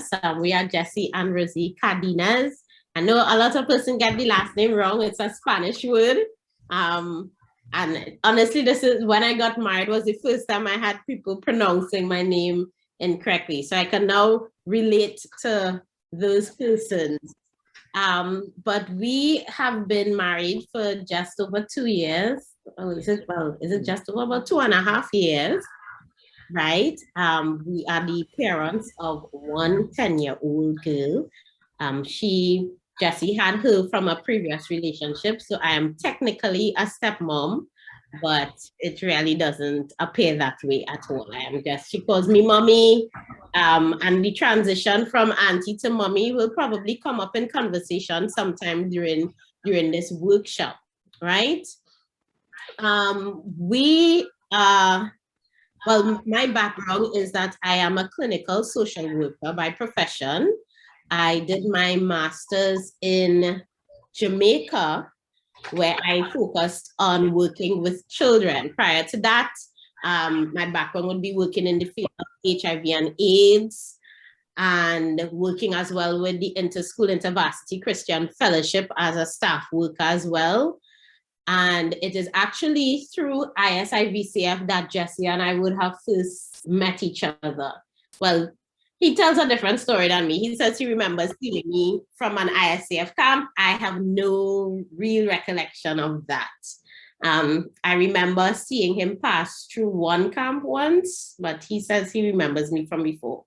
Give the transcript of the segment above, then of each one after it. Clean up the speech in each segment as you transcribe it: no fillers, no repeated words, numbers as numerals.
us. We are Jesse and Rosie Cardenas. I know a lot of person get the last name wrong. It's a Spanish word. And honestly, this is when I got married was the first time I had people pronouncing my name incorrectly. So I can now relate to those persons. But we have been married for just over 2 years. Is it just over about 2.5 years? Right. We are the parents of one 10-year-old girl. Jessie had her from a previous relationship, so I am technically a stepmom, but it really doesn't appear that way at all. She calls me mommy, and the transition from auntie to mommy will probably come up in conversation sometime during this workshop, right? Well, my background is that I am a clinical social worker by profession. I did my master's in Jamaica, where I focused on working with children. Prior to that, my background would be working in the field of HIV and AIDS, and working as well with the Interschool InterVarsity Christian Fellowship as a staff worker as well. And it is actually through ISIVCF that Jesse and I would have first met each other. Well, he tells a different story than me. He says he remembers seeing me from an ISCF camp. I have no real recollection of that. I remember seeing him pass through one camp once, but he says he remembers me from before.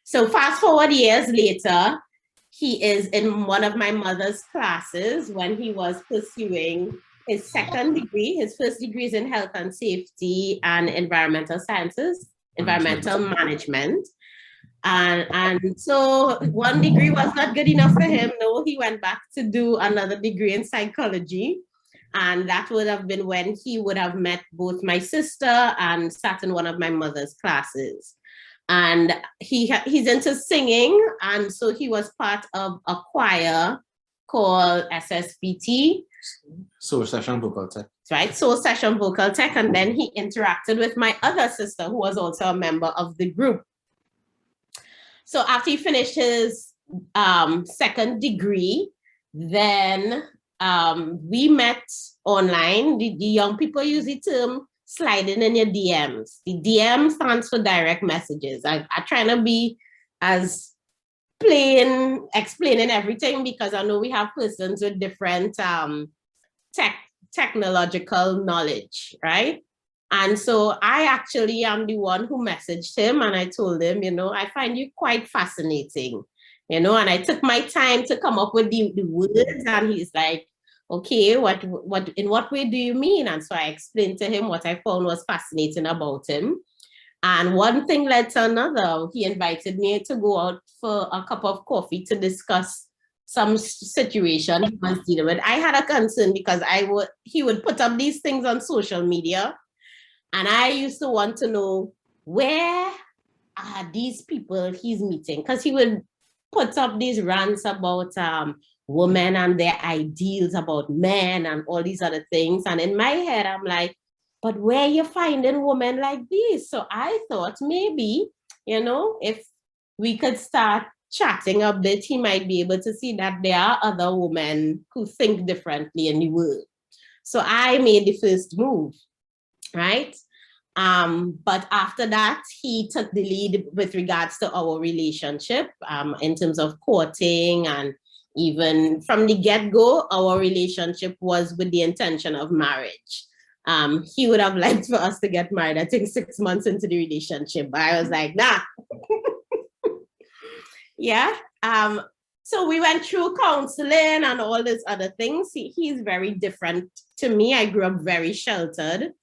So fast forward years later, he is in one of my mother's classes when he was pursuing his second degree. His first degree is in health and safety and environmental sciences, environmental management. And so one degree was not good enough for him. No, he went back to do another degree in psychology. And that would have been when he would have met both my sister and sat in one of my mother's classes. And he's into singing. And so he was part of a choir called SSBT. Soul Session Vocal Tech. Right, Soul Session Vocal Tech. And then he interacted with my other sister, who was also a member of the group. So after he finished his second degree, then we met online. The young people use the term sliding in your DMs. The DM stands for direct messages. I try to be as plain explaining everything because I know we have persons with different technological knowledge, right? And so I actually am the one who messaged him, and I told him, I find you quite fascinating, and I took my time to come up with the words, and he's like, okay, in what way do you mean? And so I explained to him what I found was fascinating about him. And one thing led to another. He invited me to go out for a cup of coffee to discuss some situation he was dealing with. I had a concern because he would put up these things on social media. And I used to want to know, where are these people he's meeting? Because he would put up these rants about women and their ideals about men and all these other things. And in my head, I'm like, but where are you finding women like this? So I thought maybe, if we could start chatting a bit, he might be able to see that there are other women who think differently in the world. So I made the first move. Right? But after that, he took the lead with regards to our relationship in terms of courting, and even from the get-go, our relationship was with the intention of marriage. He would have liked for us to get married, I think 6 months into the relationship, but I was like, nah. Yeah. So we went through counseling and all these other things. He's very different to me. I grew up very sheltered.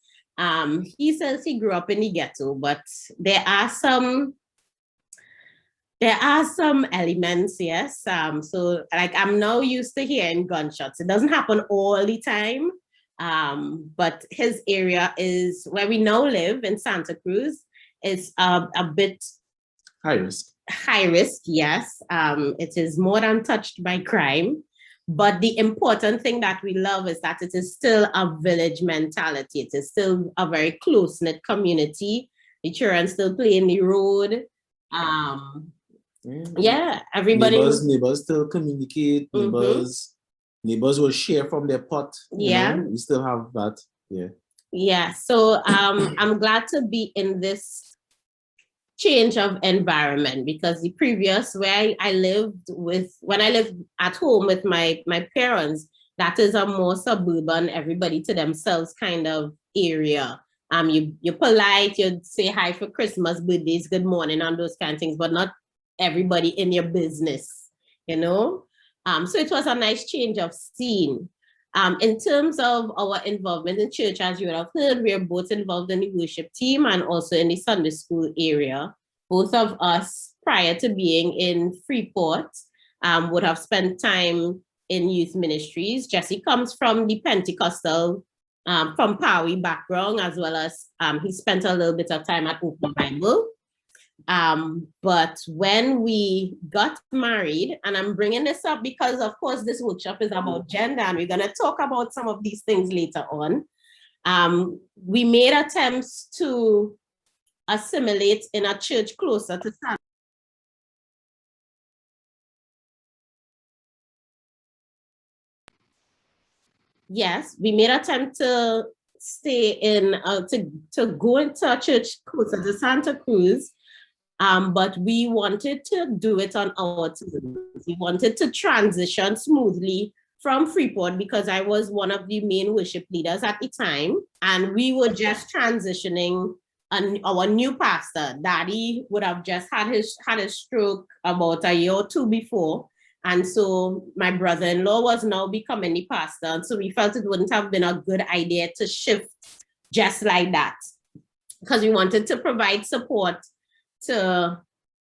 He says he grew up in the ghetto, but there are some elements, yes. So like I'm now used to hearing gunshots. It doesn't happen all the time. But his area is where we now live in Santa Cruz. It's a bit high risk. High risk, yes. It is more than touched by crime. But the important thing that we love is that it is still a village mentality. It is still a very close-knit community. The children still play in the road. Yeah, everybody. Neighbors still communicate. Neighbors will share from their pot. You know, we still have that. Yeah. So I'm glad to be in this change of environment, because the previous where I lived with, when I lived at home with my parents, that is a more suburban, everybody to themselves kind of area. You're polite, you'd say hi for Christmas, birthdays, good morning, and those kind of things, but not everybody in your business, you know? So it was a nice change of scene. In terms of our involvement in church, as you would have heard, we are both involved in the worship team and also in the Sunday school area. Both of us, prior to being in Freeport, would have spent time in youth ministries. Jesse comes from the Pentecostal, from Pawi background, as well as he spent a little bit of time at Open Bible. But when we got married, and I'm bringing this up because, of course, this workshop is about gender, and we're going to talk about some of these things later on. We made attempts to assimilate in a church closer to San. Yes, we made an attempt to stay in, to go into a church closer to Santa Cruz. But we wanted to do it on our terms. We wanted to transition smoothly from Freeport, because I was one of the main worship leaders at the time, and we were just transitioning. And our new pastor, Daddy, would have just had a stroke about a year or two before. And so my brother-in-law was now becoming the pastor. And so we felt it wouldn't have been a good idea to shift just like that, because we wanted to provide support to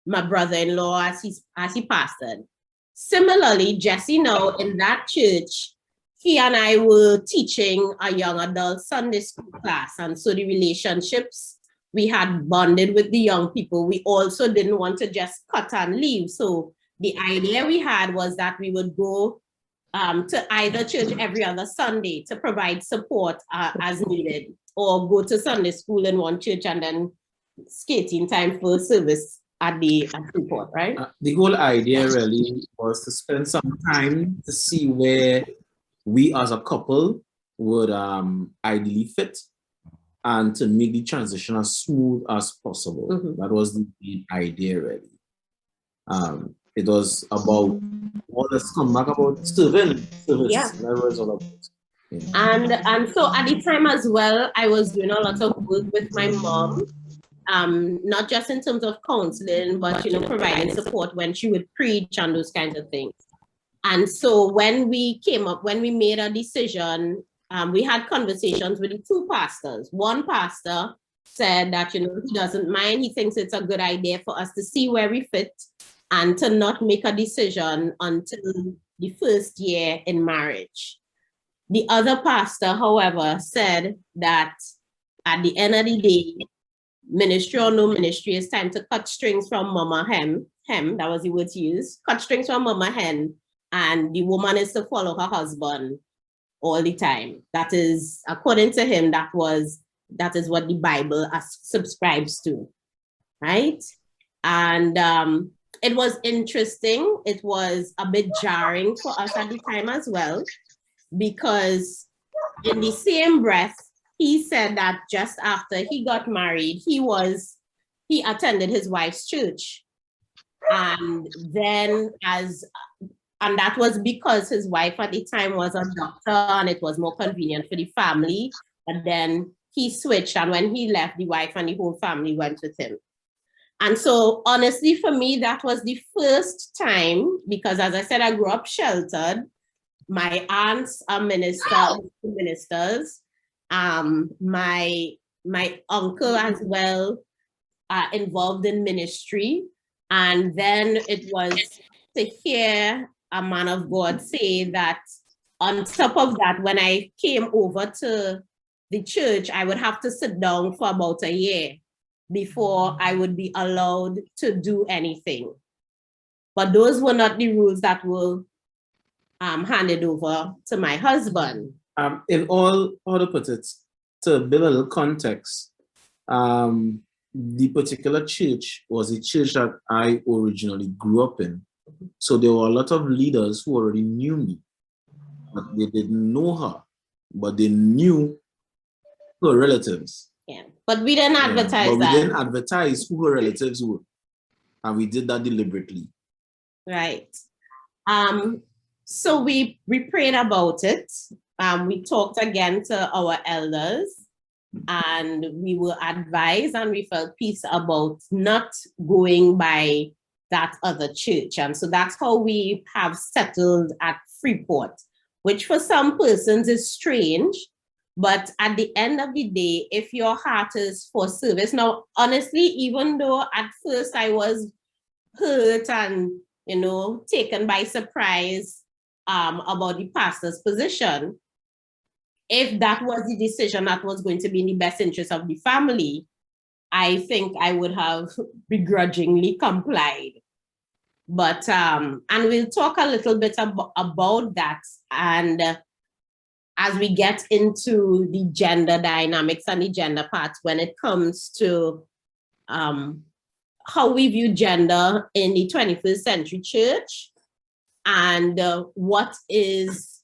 my brother-in-law as he pastored. Similarly, Jesse now in that church, he and I were teaching a young adult Sunday school class. And so the relationships, we had bonded with the young people. We also didn't want to just cut and leave. So the idea we had was that we would go to either church every other Sunday to provide support as needed, or go to Sunday school in one church and then skating time for service at Freeport, right? The whole idea really was to spend some time to see where we as a couple would ideally fit, and to make the transition as smooth as possible. That was the idea really. It was about, well, let's come back about service. That was all about. And so at the time as well, I was doing a lot of work with my mom, not just in terms of counseling, but providing support when she would preach and those kinds of things. And so when we made a decision, we had conversations with the two pastors. One pastor said that he doesn't mind, he thinks it's a good idea for us to see where we fit and to not make a decision until the first year in marriage. The other pastor, however, said that at the end of the day, ministry or no ministry, it's time to cut strings from mama hen, that was the word used, cut strings from mama hen, and the woman is to follow her husband all the time. That is, according to him, that is what the Bible subscribes to, right? And it was interesting. It was a bit jarring for us at the time as well, because in the same breath, he said that just after he got married, he attended his wife's church. And then and that was because his wife at the time was a doctor and it was more convenient for the family. But then he switched, and when he left, the wife and the whole family went with him. And so honestly, for me, that was the first time, because as I said, I grew up sheltered. My aunts are ministers. My uncle as well involved in ministry. And then it was to hear a man of God say that on top of that, when I came over to the church, I would have to sit down for about a year before I would be allowed to do anything. But those were not the rules that were handed over to my husband. In all, how to put it, to build a little context, the particular church was a church that I originally grew up in. So there were a lot of leaders who already knew me, but they didn't know her, but they knew her relatives. Yeah, but we didn't advertise but we that. didn't advertise who her relatives were, and we did that deliberately. Right. So we prayed about it. We talked again to our elders, and we were advised and we felt peace about not going by that other church. And so that's how we have settled at Freeport, which for some persons is strange. But at the end of the day, if your heart is for service, now, honestly, even though at first I was hurt and, taken by surprise about the pastor's position, if that was the decision that was going to be in the best interest of the family, I think I would have begrudgingly complied. But, and we'll talk a little bit about that. And as we get into the gender dynamics and the gender parts when it comes to how we view gender in the 21st century church, and what is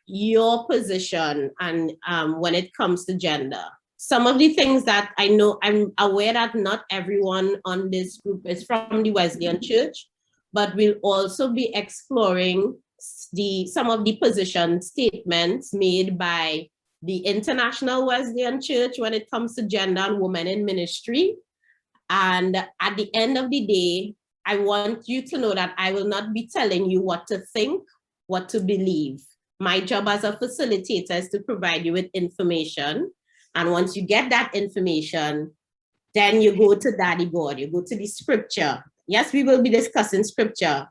your position and when it comes to gender. Some of the things that I know, I'm aware that not everyone on this group is from the Wesleyan Church, but we'll also be exploring some of the position statements made by the International Wesleyan Church when it comes to gender and women in ministry. And at the end of the day, I want you to know that I will not be telling you what to think, what to believe. My job as a facilitator is to provide you with information. And once you get that information, then you go to Daddy God, you go to the scripture. Yes, we will be discussing scripture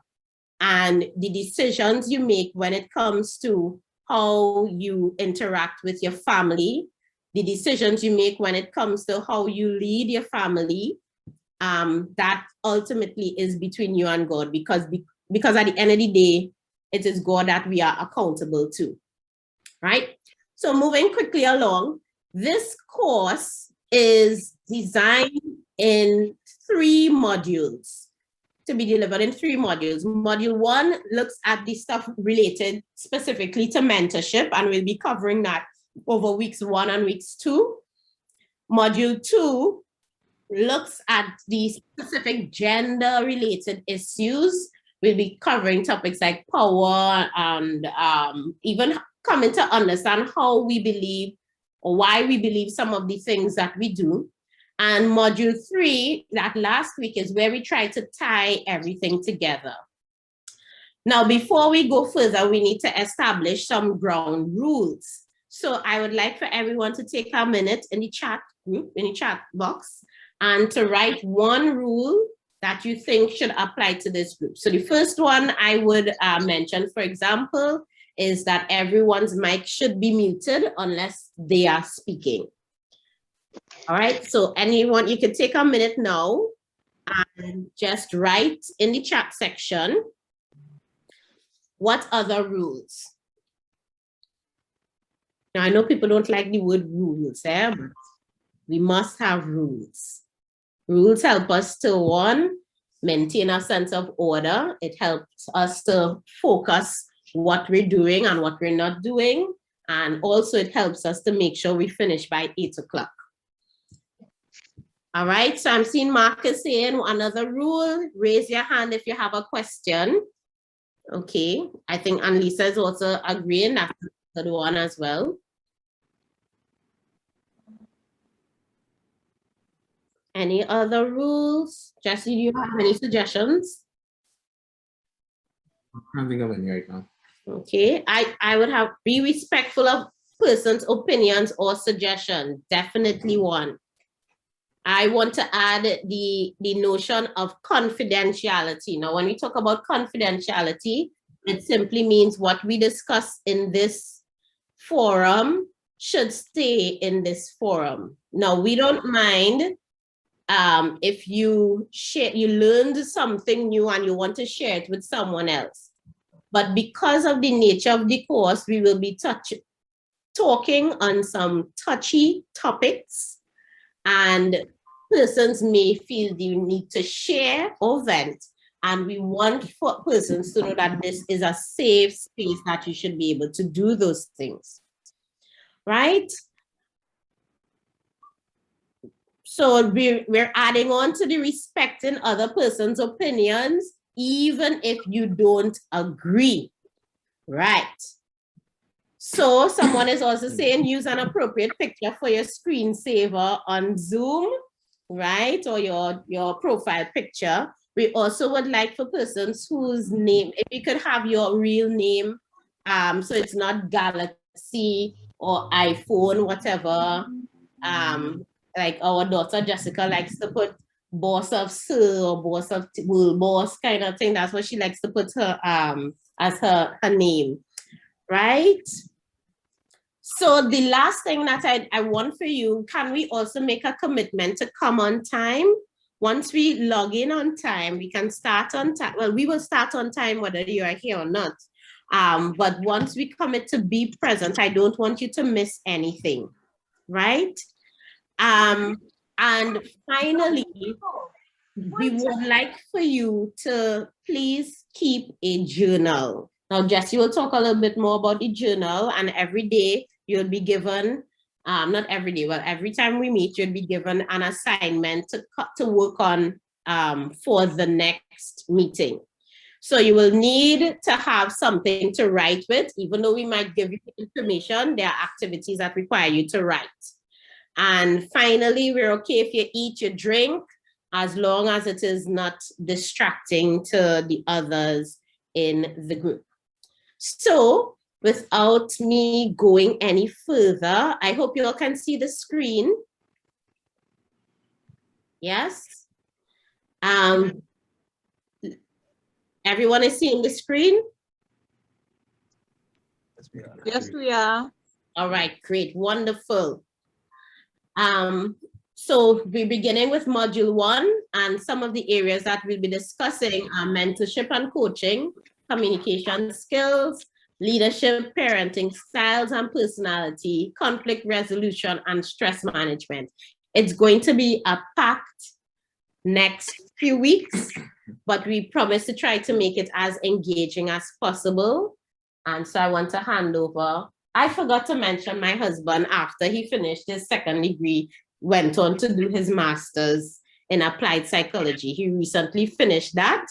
and the decisions you make when it comes to how you interact with your family, the decisions you make when it comes to how you lead your family, that ultimately is between you and God, because at the end of the day, it is God that we are accountable to, right? So moving quickly along, this course is designed in 3 modules to be delivered in 3 modules. Module 1 looks at the stuff related specifically to mentorship, and we'll be covering that over weeks 1 and weeks 2. Module 2 looks at the specific gender-related issues. We'll be covering topics like power and even coming to understand how we believe or why we believe some of the things that we do. And module 3, that last week, is where we try to tie everything together. Now, before we go further, we need to establish some ground rules. So I would like for everyone to take a minute in the chat group, in the chat box, and to write 1 rule that you think should apply to this group. So the first one I would mention, for example, is that everyone's mic should be muted unless they are speaking. All right, so anyone, you can take a minute now and just write in the chat section, what other rules? Now, I know people don't like the word rules, but we must have rules. Rules help us to, 1, maintain a sense of order. It helps us to focus what we're doing and what we're not doing. And also it helps us to make sure we finish by 8 o'clock. All right, so I'm seeing Marcus saying another rule, raise your hand if you have a question. Okay, I think Annalisa is also agreeing, that's the one as well. Any other rules? Jesse, do you have any suggestions? I can't think of any right now. Okay, I would have, be respectful of person's opinions or suggestions, definitely one. I want to add the notion of confidentiality. Now, when we talk about confidentiality, it simply means what we discuss in this forum should stay in this forum. Now, we don't mind if you share, you learned something new and you want to share it with someone else. But because of the nature of the course, we will be talking on some touchy topics, and persons may feel the need to share or vent, and we want for persons to know that this is a safe space that you should be able to do those things, right? So we're adding on to the respecting other person's opinions, even if you don't agree, right? So someone is also saying use an appropriate picture for your screensaver on Zoom, right? Or your profile picture. We also would like for persons whose name, if you could have your real name, so it's not Galaxy or iPhone, whatever. Like our daughter Jessica likes to put boss of Sir or boss of World Boss kind of thing. That's what she likes to put her as her name, right? So the last thing that I want for you, can we also make a commitment to come on time? Once we log in on time, we can start on time. Well, we will start on time whether you are here or not. But once we commit to be present, I don't want you to miss anything, right? And finally, we would like for you to please keep a journal. Now, Jessie will talk a little bit more about the journal, and every day you'll be given, not every day, but every time we meet, you'll be given an assignment to work on for the next meeting. So you will need to have something to write with. Even though we might give you information, there are activities that require you to write. And finally, we're okay if you eat your drink, as long as it is not distracting to the others in the group. So without me going any further, I hope you all can see the screen. Yes? Everyone is seeing the screen? Yes, we are. All right, great, wonderful. So we're beginning with module 1, and some of the areas that we'll be discussing are mentorship and coaching, communication skills, leadership, parenting styles and personality, conflict resolution, and stress management. It's going to be a packed next few weeks, but we promise to try to make it as engaging as possible. And so I want to hand over. I forgot to mention my husband, after he finished his second degree, went on to do his master's in applied psychology. He recently finished that.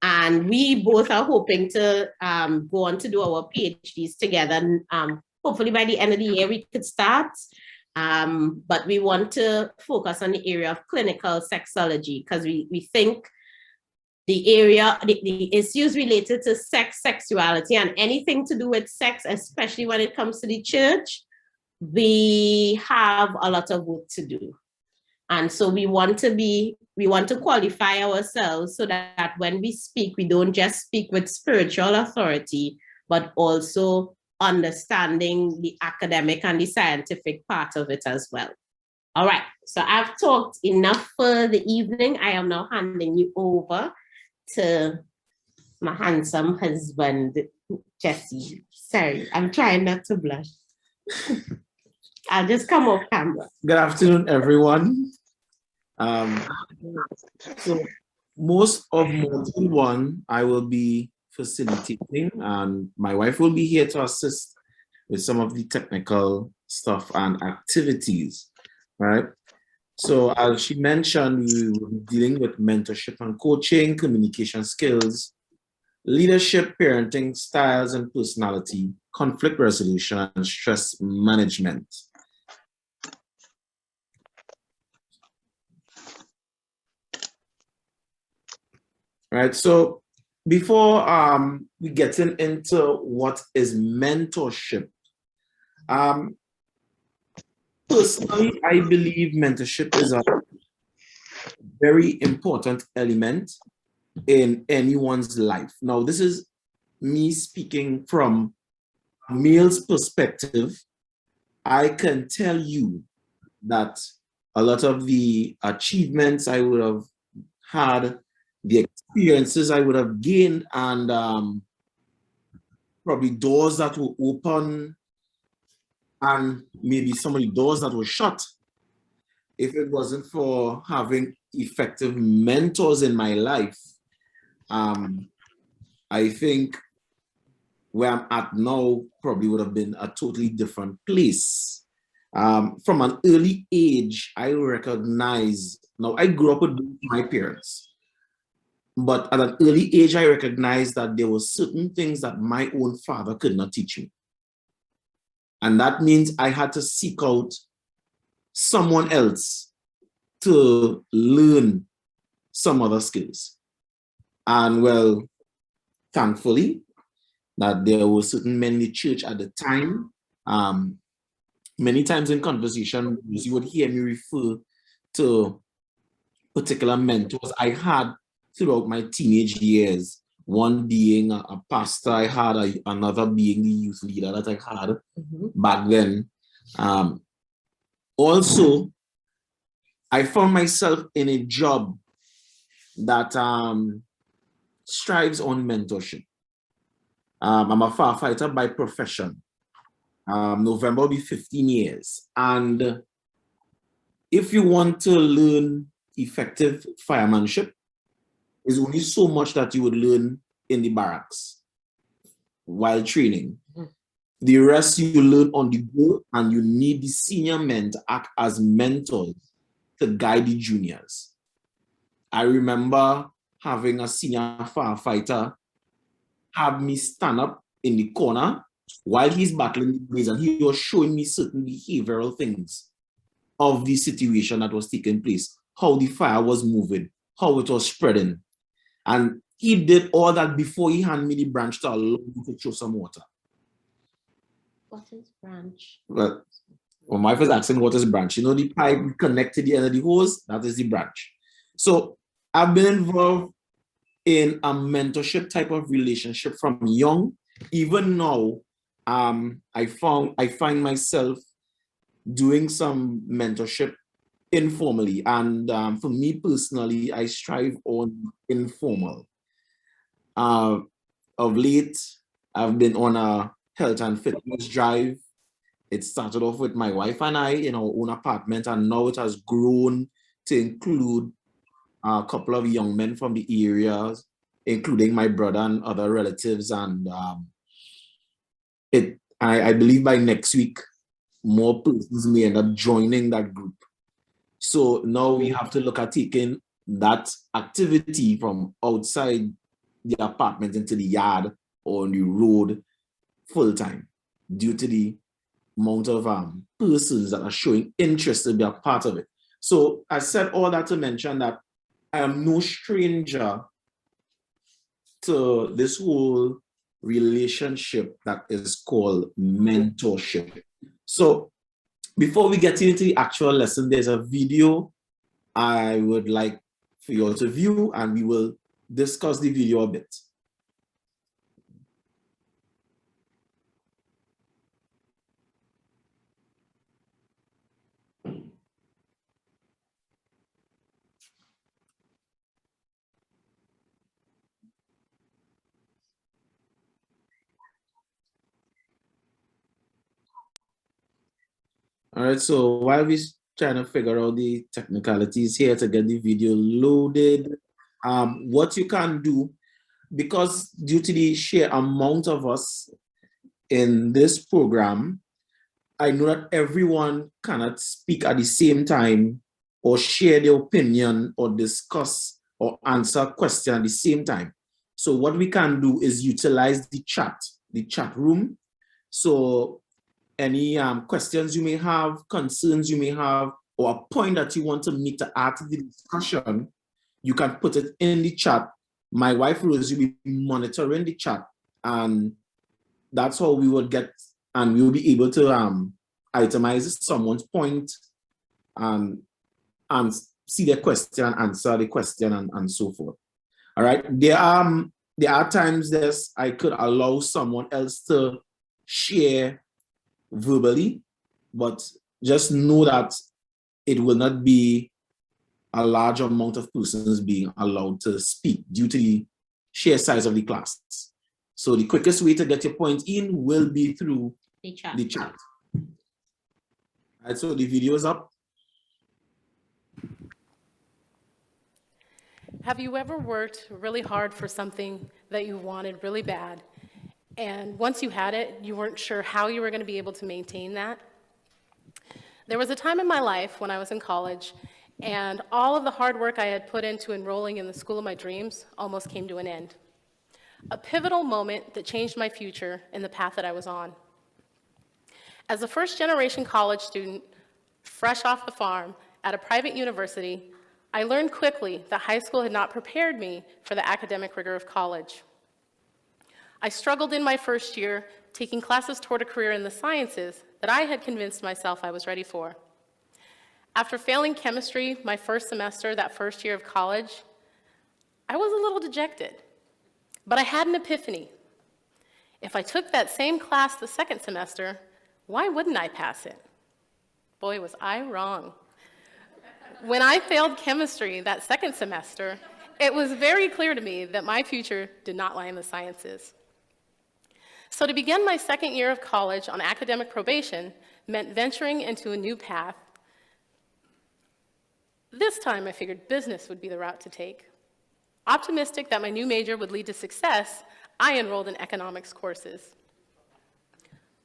And we both are hoping to go on to do our PhDs together. Hopefully by the end of the year, we could start. But we want to focus on the area of clinical sexology, because we think the area, the issues related to sex, sexuality, and anything to do with sex, especially when it comes to the church, we have a lot of work to do. And so we want to qualify ourselves so that when we speak, we don't just speak with spiritual authority, but also understanding the academic and the scientific part of it as well. All right, so I've talked enough for the evening. I am now handing you over to my handsome husband, Jesse. Sorry, I'm trying not to blush. I'll just come off camera. Good afternoon, everyone. So most of module 1, I will be facilitating, and my wife will be here to assist with some of the technical stuff and activities, right? So as she mentioned, we will be dealing with mentorship and coaching, communication skills, leadership, parenting styles and personality, conflict resolution, and stress management. Right, so before we get into what is mentorship, personally, I believe mentorship is a very important element in anyone's life. Now, this is me speaking from a male's perspective. I can tell you that a lot of the achievements I would have had, the experiences I would have gained, and probably doors that will open and maybe some of the doors that were shut, if it wasn't for having effective mentors in my life, I think where I'm at now probably would have been a totally different place. From an early age, I recognize, now I grew up with my parents, but at an early age, I recognized that there were certain things that my own father could not teach me. And that means I had to seek out someone else to learn some other skills. And well, thankfully, that there were certain men in the church at the time. Many times in conversation, you would hear me refer to particular mentors I had throughout my teenage years. One being a pastor I had, another being the youth leader that I had back then. Also, I found myself in a job that strives on mentorship. I'm a firefighter by profession. November will be 15 years. And if you want to learn effective firemanship, there's only so much that you would learn in the barracks while training. The rest you learn on the go, and you need the senior men to act as mentors to guide the juniors. I remember having a senior firefighter have me stand up in the corner while he's battling the blaze, and he was showing me certain behavioral things of the situation that was taking place, how the fire was moving, how it was spreading. And he did all that before he handed me the branch to allow me to throw some water. What is branch? Well, when my first asking what is branch, you know the pipe connected to the end of the hose, that is the branch. So I've been involved in a mentorship type of relationship from young. Even now, I find myself doing some mentorship informally, and for me personally, I strive on informal. Of late, I've been on a health and fitness drive. It started off with my wife and I in our own apartment, and now it has grown to include a couple of young men from the areas, including my brother and other relatives. And I believe by next week, more persons may end up joining that group. So now we have to look at taking that activity from outside the apartment into the yard or on the road full time, due to the amount of persons that are showing interest to be a part of it. So I said all that to mention that I am no stranger to this whole relationship that is called mentorship. So before we get into the actual lesson, there's a video I would like for you all to view, and we will discuss the video a bit. All right, so while we're trying to figure out the technicalities here to get the video loaded, what you can do, because due to the sheer amount of us in this program, I know that everyone cannot speak at the same time or share their opinion or discuss or answer questions at the same time. So what we can do is utilize the chat room. So any questions you may have, concerns you may have, or a point that you want to make to add to the discussion, you can put it in the chat. My wife Rosie will be monitoring the chat, and that's how we will get, and we'll be able to itemize someone's point and see the question, answer the question, and so forth. All right. There are times that I could allow someone else to share verbally, but just know that it will not be a large amount of persons being allowed to speak due to the sheer size of the class. So the quickest way to get your point in will be through the chat. All right, so the video is up. Have you ever worked really hard for something that you wanted really bad, and once you had it, you weren't sure how you were going to be able to maintain that? There was a time in my life when I was in college, and all of the hard work I had put into enrolling in the school of my dreams almost came to an end. A pivotal moment that changed my future and the path that I was on. As a first-generation college student, fresh off the farm at a private university, I learned quickly that high school had not prepared me for the academic rigor of college. I struggled in my first year, taking classes toward a career in the sciences that I had convinced myself I was ready for. After failing chemistry my first semester that first year of college, I was a little dejected, but I had an epiphany. If I took that same class the second semester, why wouldn't I pass it? Boy, was I wrong. When I failed chemistry that second semester, it was very clear to me that my future did not lie in the sciences. So to begin my second year of college on academic probation meant venturing into a new path. This time I figured business would be the route to take. Optimistic that my new major would lead to success, I enrolled in economics courses.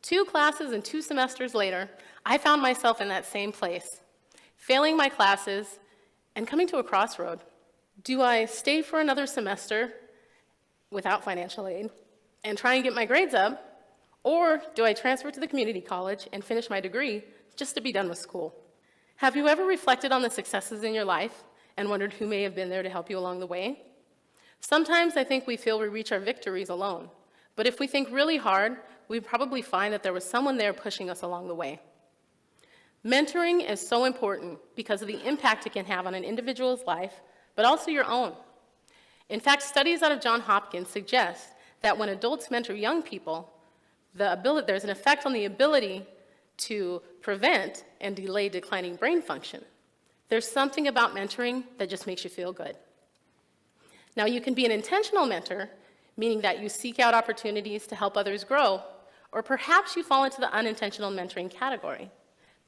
2 classes and 2 semesters later, I found myself in that same place, failing my classes and coming to a crossroad. Do I stay for another semester without financial aid and try and get my grades up, or do I transfer to the community college and finish my degree just to be done with school? Have you ever reflected on the successes in your life and wondered who may have been there to help you along the way? Sometimes I think we feel we reach our victories alone, but if we think really hard, we probably find that there was someone there pushing us along the way. Mentoring is so important because of the impact it can have on an individual's life, but also your own. In fact, studies out of Johns Hopkins suggest that when adults mentor young people, there's an effect on the ability to prevent and delay declining brain function. There's something about mentoring that just makes you feel good. Now, you can be an intentional mentor, meaning that you seek out opportunities to help others grow, or perhaps you fall into the unintentional mentoring category,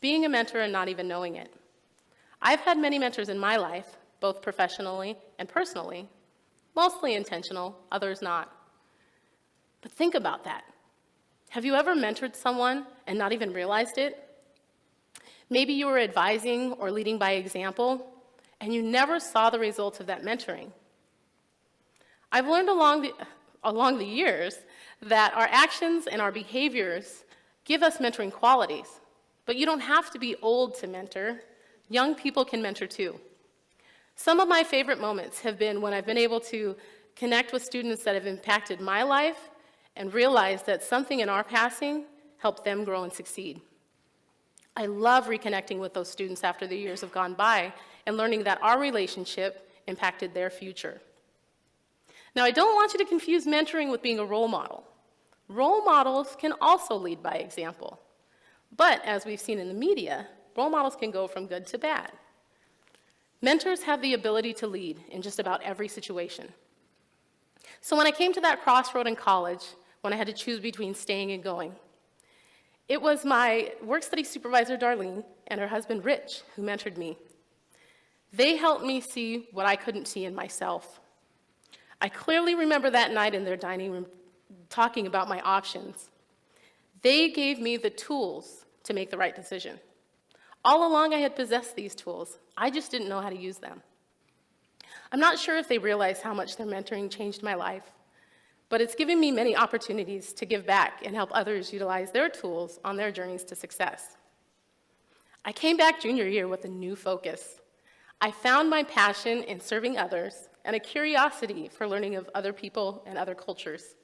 being a mentor and not even knowing it. I've had many mentors in my life, both professionally and personally, mostly intentional, others not. But think about that. Have you ever mentored someone and not even realized it? Maybe you were advising or leading by example, and you never saw the results of that mentoring. I've learned along the years that our actions and our behaviors give us mentoring qualities, but you don't have to be old to mentor. Young people can mentor too. Some of my favorite moments have been when I've been able to connect with students that have impacted my life and realize that something in our passing helped them grow and succeed. I love reconnecting with those students after the years have gone by and learning that our relationship impacted their future. Now, I don't want you to confuse mentoring with being a role model. Role models can also lead by example. But as we've seen in the media, role models can go from good to bad. Mentors have the ability to lead in just about every situation. So when I came to that crossroad in college, when I had to choose between staying and going, it was my work study supervisor, Darlene, and her husband, Rich, who mentored me. They helped me see what I couldn't see in myself. I clearly remember that night in their dining room talking about my options. They gave me the tools to make the right decision. All along I had possessed these tools. I just didn't know how to use them. I'm not sure if they realized how much their mentoring changed my life, but it's given me many opportunities to give back and help others utilize their tools on their journeys to success. I came back junior year with a new focus. I found my passion in serving others and a curiosity for learning of other people and other cultures.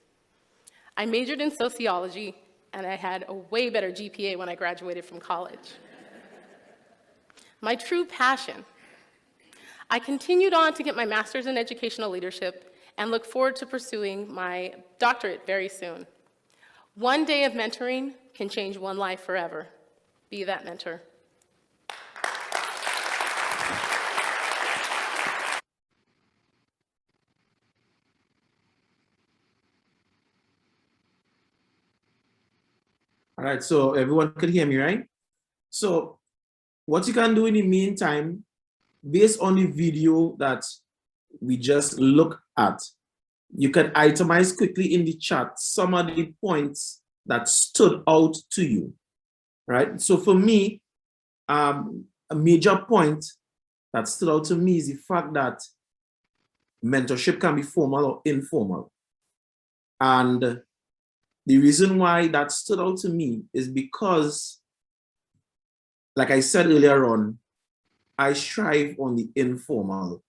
I majored in sociology, and I had a way better GPA when I graduated from college. My true passion. I continued on to get my master's in educational leadership and look forward to pursuing my doctorate very soon. One day of mentoring can change one life forever. Be that mentor. All right, so everyone could hear me, right? So what you can do in the meantime, based on the video that we just look at, you can itemize quickly in the chat some of the points that stood out to you, right? So for me, a major point that stood out to me is the fact that mentorship can be formal or informal. And the reason why that stood out to me is because, like I said earlier on, I strive on the informal.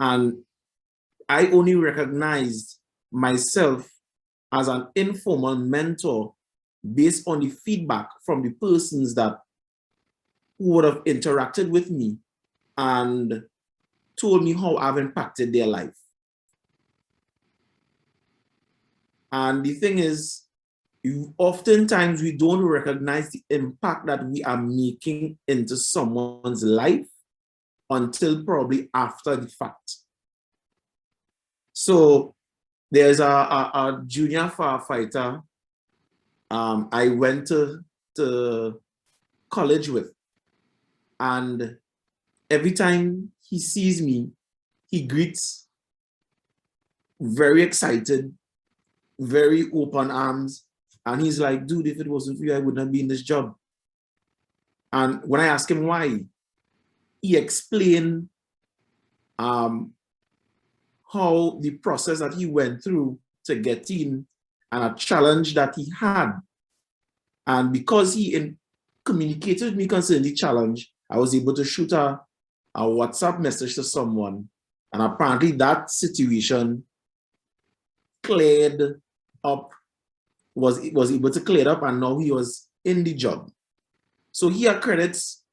And I only recognized myself as an informal mentor based on the feedback from the persons that who would have interacted with me and told me how I've impacted their life. And the thing is, oftentimes we don't recognize the impact that we are making into someone's life until probably after the fact. So there's a junior firefighter I went to college with, and every time he sees me, he greets very excited, very open arms, and he's like, dude, if it wasn't for you, I would not be in this job. And when I asked him why, he explained how the process that he went through to get in and a challenge that he had. And because he communicated with me concerning the challenge, I was able to shoot a WhatsApp message to someone. And apparently that situation cleared up, was able to clear up, and now he was in the job. So he accredits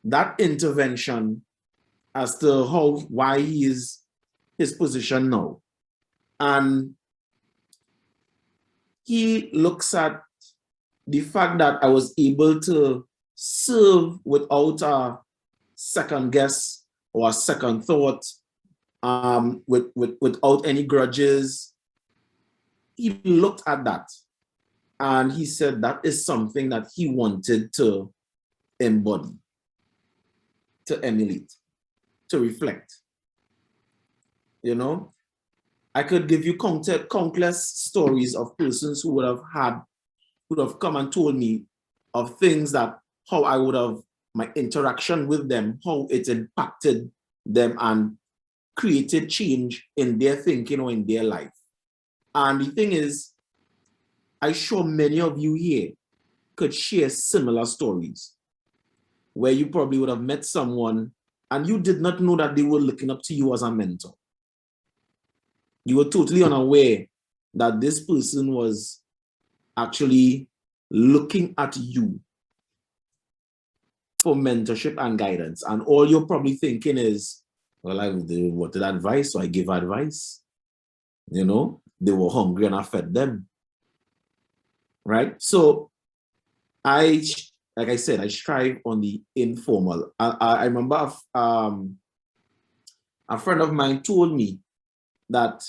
that intervention as to why he is his position now. And he looks at the fact that I was able to serve without a second guess or a second thought, without any grudges. He looked at that and he said that is something that he wanted to embody, to emulate, to reflect. You know, I could give you countless stories of persons who would have come and told me of things that how I would have, my interaction with them, how it impacted them and created change in their thinking or in their life. And the thing is, I'm sure many of you here could share similar stories where you probably would have met someone and you did not know that they were looking up to you as a mentor. You were totally unaware that this person was actually looking at you for mentorship and guidance. And all you're probably thinking is, well, I wanted advice, so I give advice. You know, they were hungry and I fed them. Right? So like I said, I strive on the informal. I remember a friend of mine told me that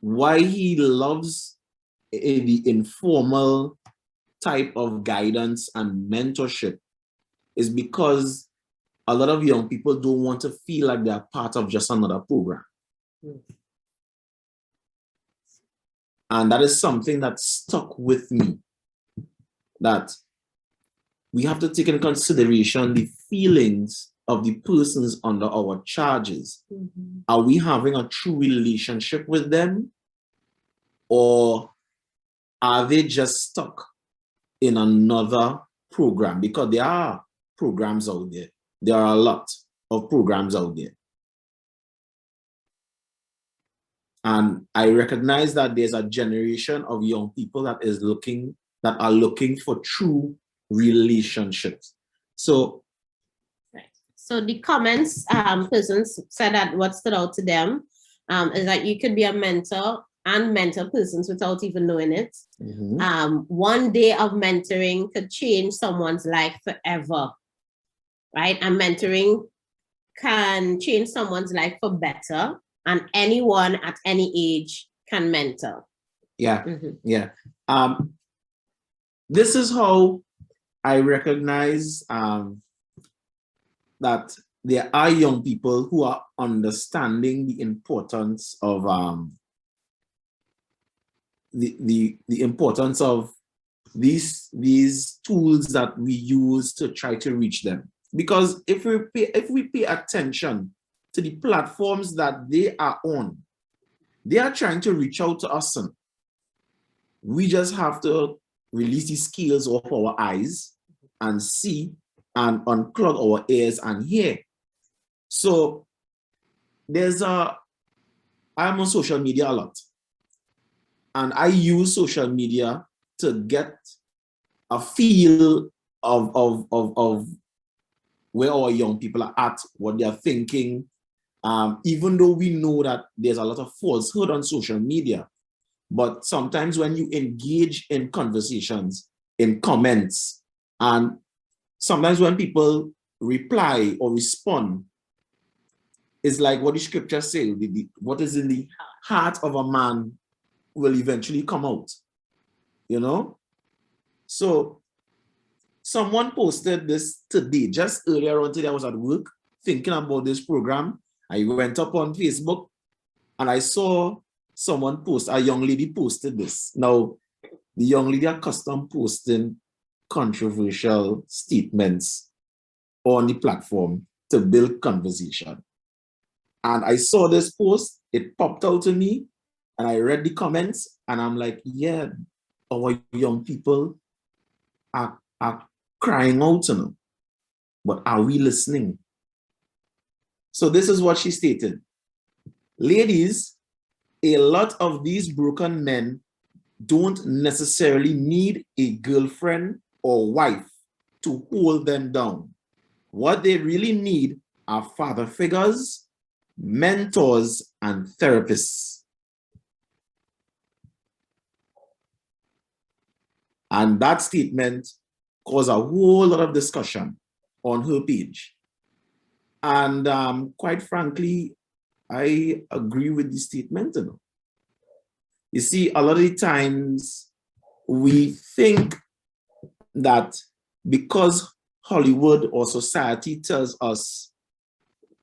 why he loves the informal type of guidance and mentorship is because a lot of young people don't want to feel like they're part of just another program. And that is something that stuck with me, that we have to take into consideration the feelings of the persons under our charges. Are we having a true relationship with them, or are they just stuck in another program? Because there are programs out there. There are a lot of programs out there. And I recognize that there's a generation of young people that are looking for true relationships. So, right. So the comments, persons said that what stood out to them is that you could be a mentor and mentor persons without even knowing it. One day of mentoring could change someone's life forever, right? And mentoring can change someone's life for better, and anyone at any age can mentor. Yeah, yeah. This is how I recognize that there are young people who are understanding the importance of the importance of these tools that we use to try to reach them. Because if we pay attention to the platforms that they are on, they are trying to reach out to us. And we just have to release the scales off our eyes and see and unclog our ears and hear. So I'm on social media a lot. And I use social media to get a feel of where our young people are at, what they're thinking. Even though we know that there's a lot of falsehood on social media, but sometimes when you engage in conversations, in comments, and sometimes when people reply or respond, it's like what the scriptures say, what is in the heart of a man will eventually come out, you know? So someone posted this today, just earlier on today. I was at work thinking about this program. I went up on Facebook and I saw someone post, a young lady posted this. Now, the young lady are accustomed posting controversial statements on the platform to build conversation. And I saw this post, it popped out to me, and I read the comments, and I'm like, yeah, our young people are crying out to them. But are we listening? So this is what she stated. Ladies, a lot of these broken men don't necessarily need a girlfriend or wife to hold them down. What they really need are father figures, mentors, and therapists. And that statement caused a whole lot of discussion on her page. And quite frankly, I agree with the statement. You see, a lot of the times we think that because Hollywood or society tells us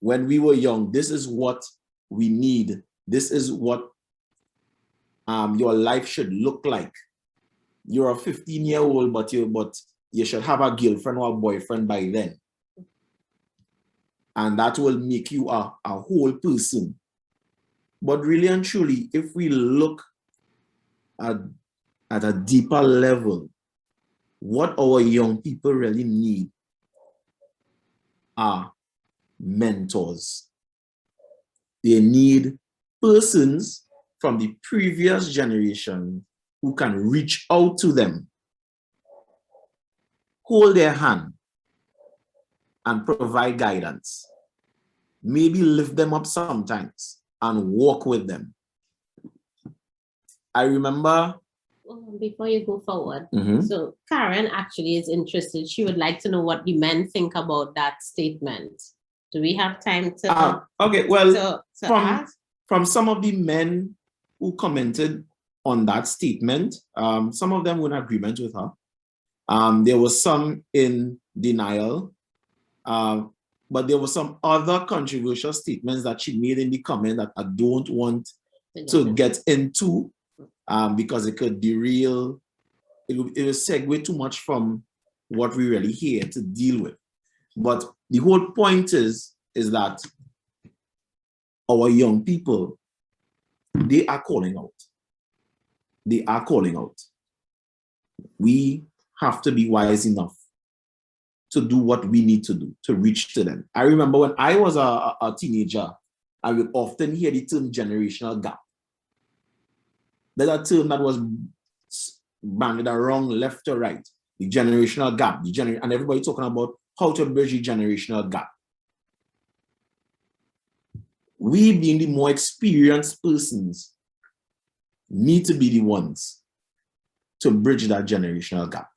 when we were young, this is what we need, this is what your life should look like. You're a 15-year-old, but you should have a girlfriend or a boyfriend by then. And that will make you a whole person. But really and truly, if we look at a deeper level, what our young people really need are mentors. They need persons from the previous generation who can reach out to them, hold their hand, and provide guidance. Maybe lift them up sometimes and walk with them. I remember. Before you go forward, so Karen actually is interested. She would like to know what the men think about that statement. Do we have time to? Okay, well, to from some of the men who commented on that statement, some of them were in agreement with her. There was some in denial, but there were some other controversial statements that she made in the comment that I don't want to get into, because it could derail, it would segue too much from what we really here to deal with. But the whole point is that our young people, they are calling out. They are calling out. We have to be wise enough to do what we need to do to reach to them. I remember when I was a teenager, I would often hear the term generational gap. That's a term that was banded around left or right. The generational gap, and everybody talking about how to bridge the generational gap. We, being the more experienced persons, need to be the ones to bridge that generational gap.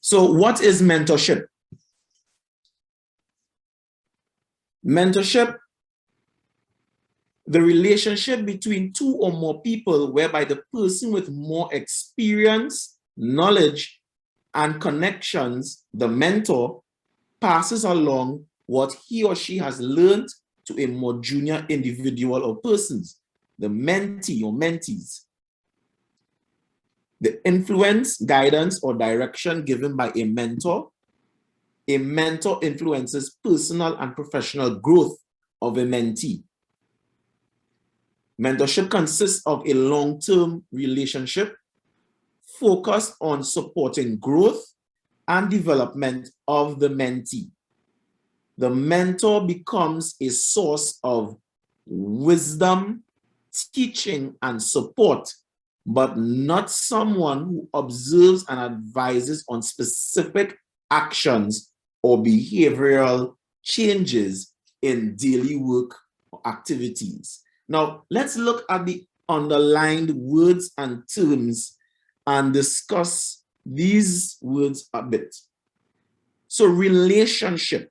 So what is mentorship? Mentorship, the relationship between two or more people whereby the person with more experience, knowledge, and connections, the mentor passes along what he or she has learned to a more junior individual or persons, the mentee or mentees. The influence, guidance, or direction given by a mentor influences personal and professional growth of a mentee. Mentorship consists of a long-term relationship focused on supporting growth and development of the mentee. The mentor becomes a source of wisdom, teaching, and support, but not someone who observes and advises on specific actions or behavioral changes in daily work or activities. Now, let's look at the underlined words and terms and discuss these words a bit. So, relationship.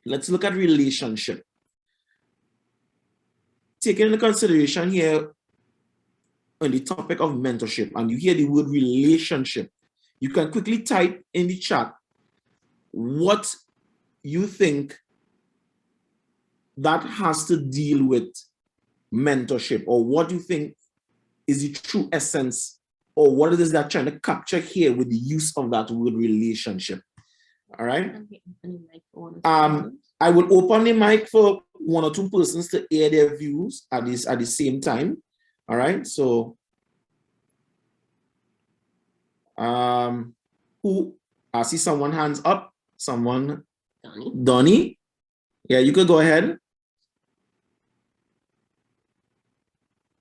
Let's look at relationship. Taking into consideration here on the topic of mentorship, and you hear the word relationship, you can quickly type in the chat what you think that has to deal with mentorship, or what you think is the true essence, or what it is that trying to capture here with the use of that word relationship. All right. I will open the mic for one or two persons to air their views at the same time. All right. So, who? I see someone hands up. Someone. Donnie. Yeah, you could go ahead.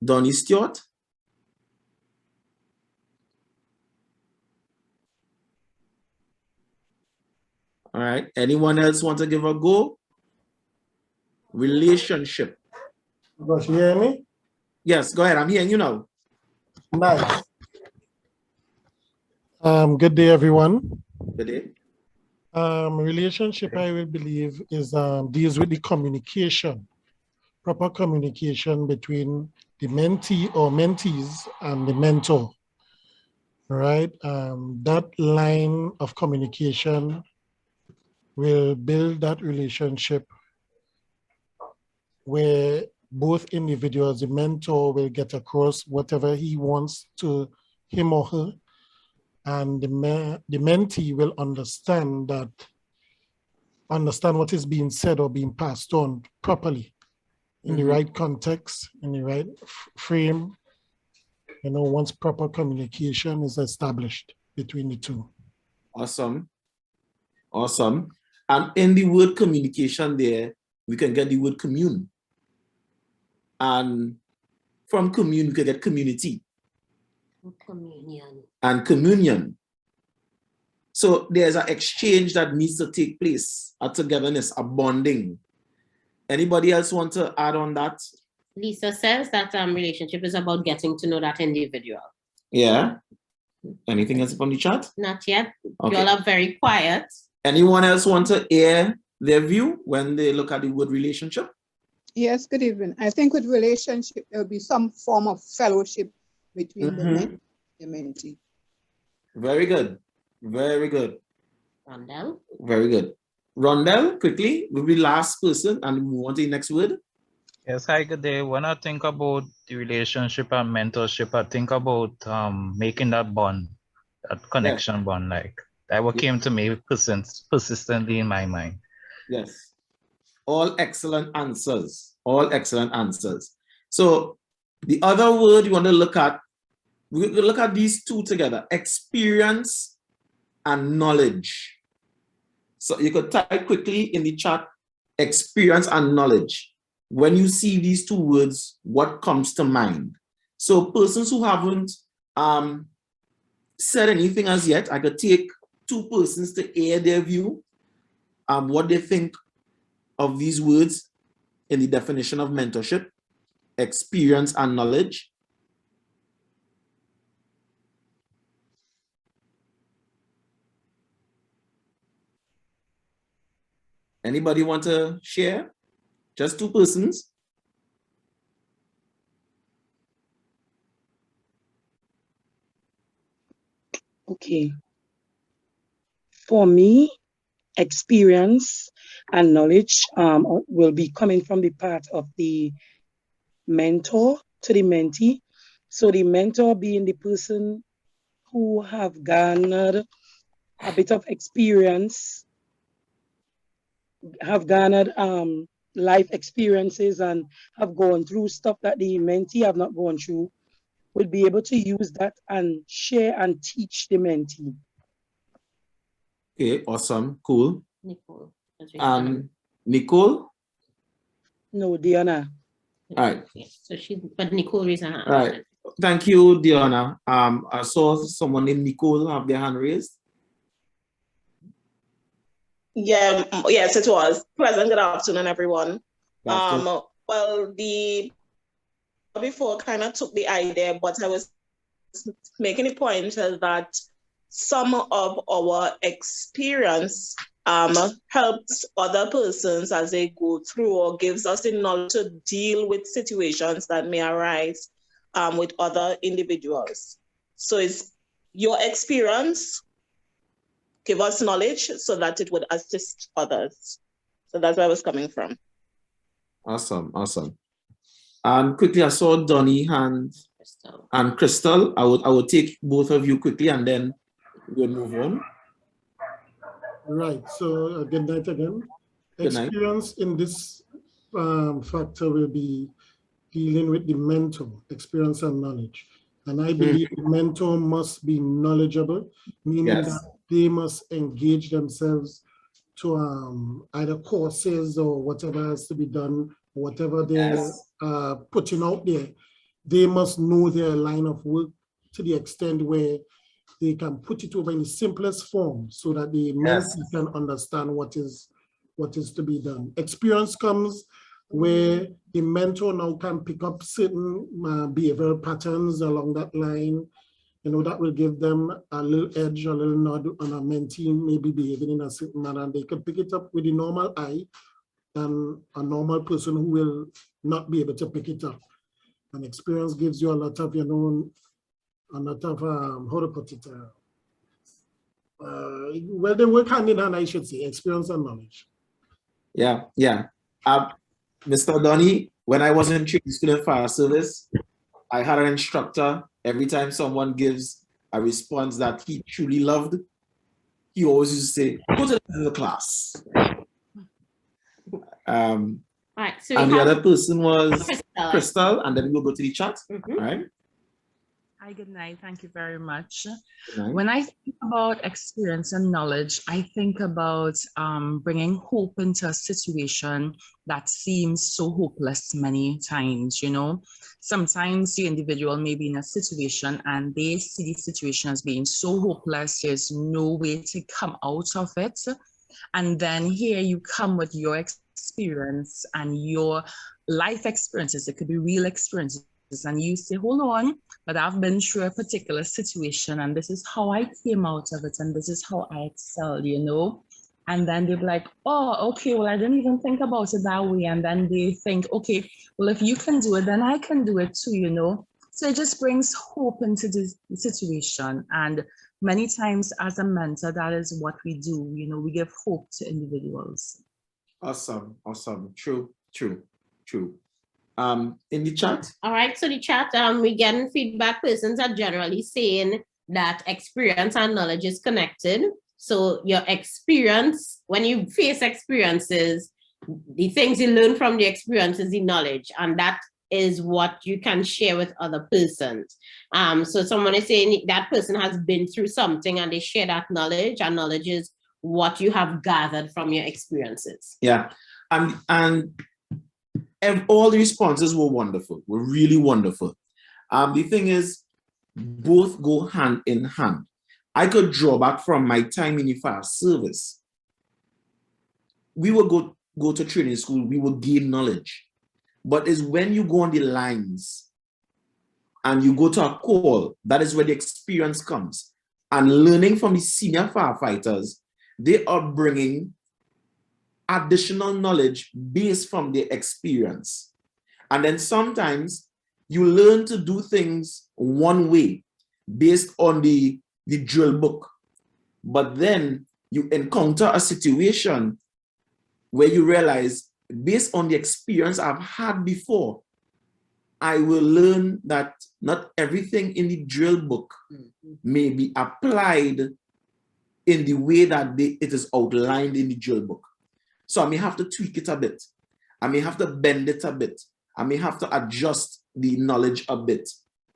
Donnie Stewart. All right. Anyone else want to give a go? Relationship. Does you hear me? Yes, go ahead. I'm hearing you now. Nice. Good day, everyone. Good day. Relationship, I will believe, is deals with the communication, proper communication between the mentee or mentees and the mentor. Right? That line of communication will build that relationship where both individuals, the mentor will get across whatever he wants to him or her, and the mentee will understand what is being said or being passed on properly in the right context, in the right frame, once proper communication is established between the two. Awesome. Awesome. And in the word communication there, we can get the word commune. And from commune, we can get community. Communion. And communion. So there's an exchange that needs to take place, a togetherness, a bonding. Anybody else want to add on that? Lisa says that relationship is about getting to know that individual. Yeah. Anything else from the chat? Not yet. Okay. You all are very quiet. Anyone else want to air their view when they look at the word relationship? Yes, good evening. I think with relationship, there will be some form of fellowship between the mentee. Very good. Very good. Rondell. Very good. Rondell, quickly, we'll be last person and we move on to the next word. Yes, hi, good day. When I think about the relationship and mentorship, I think about making that bond, that connection bond, like that what came to me persistently in my mind. Yes. All excellent answers. All excellent answers. So the other word you want to look at, we look at these two together, experience and knowledge. So you could type quickly in the chat, experience and knowledge. When you see these two words, what comes to mind? So persons who haven't said anything as yet, I could take two persons to air their view, what they think of these words in the definition of mentorship, experience and knowledge. Anybody want to share? Just two persons. Okay. For me, experience and knowledge will be coming from the part of the mentor to the mentee. So the mentor being the person who have garnered a bit of experience, have garnered life experiences and have gone through stuff that the mentee have not gone through, will be able to use that and share and teach the mentee. Okay, awesome, cool. Nicole. Nicole? No, Diana. All right. So but Nicole raised her hand. All right. Thank you, Diana. I saw someone named Nicole have their hand raised. Yeah, yes, it was. Pleasant good afternoon, everyone. Well, before kind of took the idea, but I was making a point that some of our experience helps other persons as they go through, or gives us the knowledge to deal with situations that may arise with other individuals. So it's your experience give us knowledge so that it would assist others. So that's where I was coming from. Awesome, awesome. And quickly, I saw Donnie and Crystal. I would take both of you quickly and then we'll move on. Right, so good night again. Good night. Experience in this factor will be dealing with the mentor, experience and knowledge. And I believe the mentor must be knowledgeable, meaning that they must engage themselves to either courses or whatever has to be done, whatever they're putting out there. They must know their line of work to the extent where they can put it over in the simplest form so that the mentee can understand what is to be done. Experience comes where the mentor now can pick up certain behavioral patterns along that line. You know, that will give them a little edge, a little nod on a mentee maybe behaving in a certain manner, and they can pick it up with the normal eye than a normal person who will not be able to pick it up. And experience gives you a lot of, you know, a lot of, how to put it, well, they work hand in hand, I should say, experience and knowledge. Yeah. Mr. Donnie, when I was in training student fire service, I had an instructor. Every time someone gives a response that he truly loved, he always used to say, go to the class. Right, so and the other person was Crystal, and then we'll go to the chat. All right. Hi, good night. Thank you very much. When I think about experience and knowledge, I think about bringing hope into a situation that seems so hopeless many times, you know. Sometimes the individual may be in a situation and they see the situation as being so hopeless, there's no way to come out of it. And then here you come with your experience and your life experiences. It could be real experiences. And you say, hold on, but I've been through a particular situation and this is how I came out of it and this is how I excelled, you know. And then they're like, oh, okay, well, I didn't even think about it that way. And then they think, okay, well, if you can do it, then I can do it too, you know. So it just brings hope into the situation. And many times as a mentor, that is what we do. You know, we give hope to individuals. Awesome. True. In the chat. All right, so the chat, we getting feedback. Persons are generally saying that experience and knowledge is connected. So your experience, when you face experiences, the things you learn from the experience is the knowledge, and that is what you can share with other persons. So someone is saying that person has been through something and they share that knowledge, and knowledge is what you have gathered from your experiences. Yeah, and all the responses were wonderful, were really wonderful. The thing is, both go hand in hand. I could draw back from my time in the fire service. We would go to training school, we would gain knowledge. But it's when you go on the lines and you go to a call, that is where the experience comes. And learning from the senior firefighters, they are bringing additional knowledge based from their experience. And then sometimes you learn to do things one way based on the drill book. But then you encounter a situation where you realize, based on the experience I've had before, I will learn that not everything in the drill book may be applied in the way that it is outlined in the drill book. So I may have to tweak it a bit. I may have to bend it a bit. I may have to adjust the knowledge a bit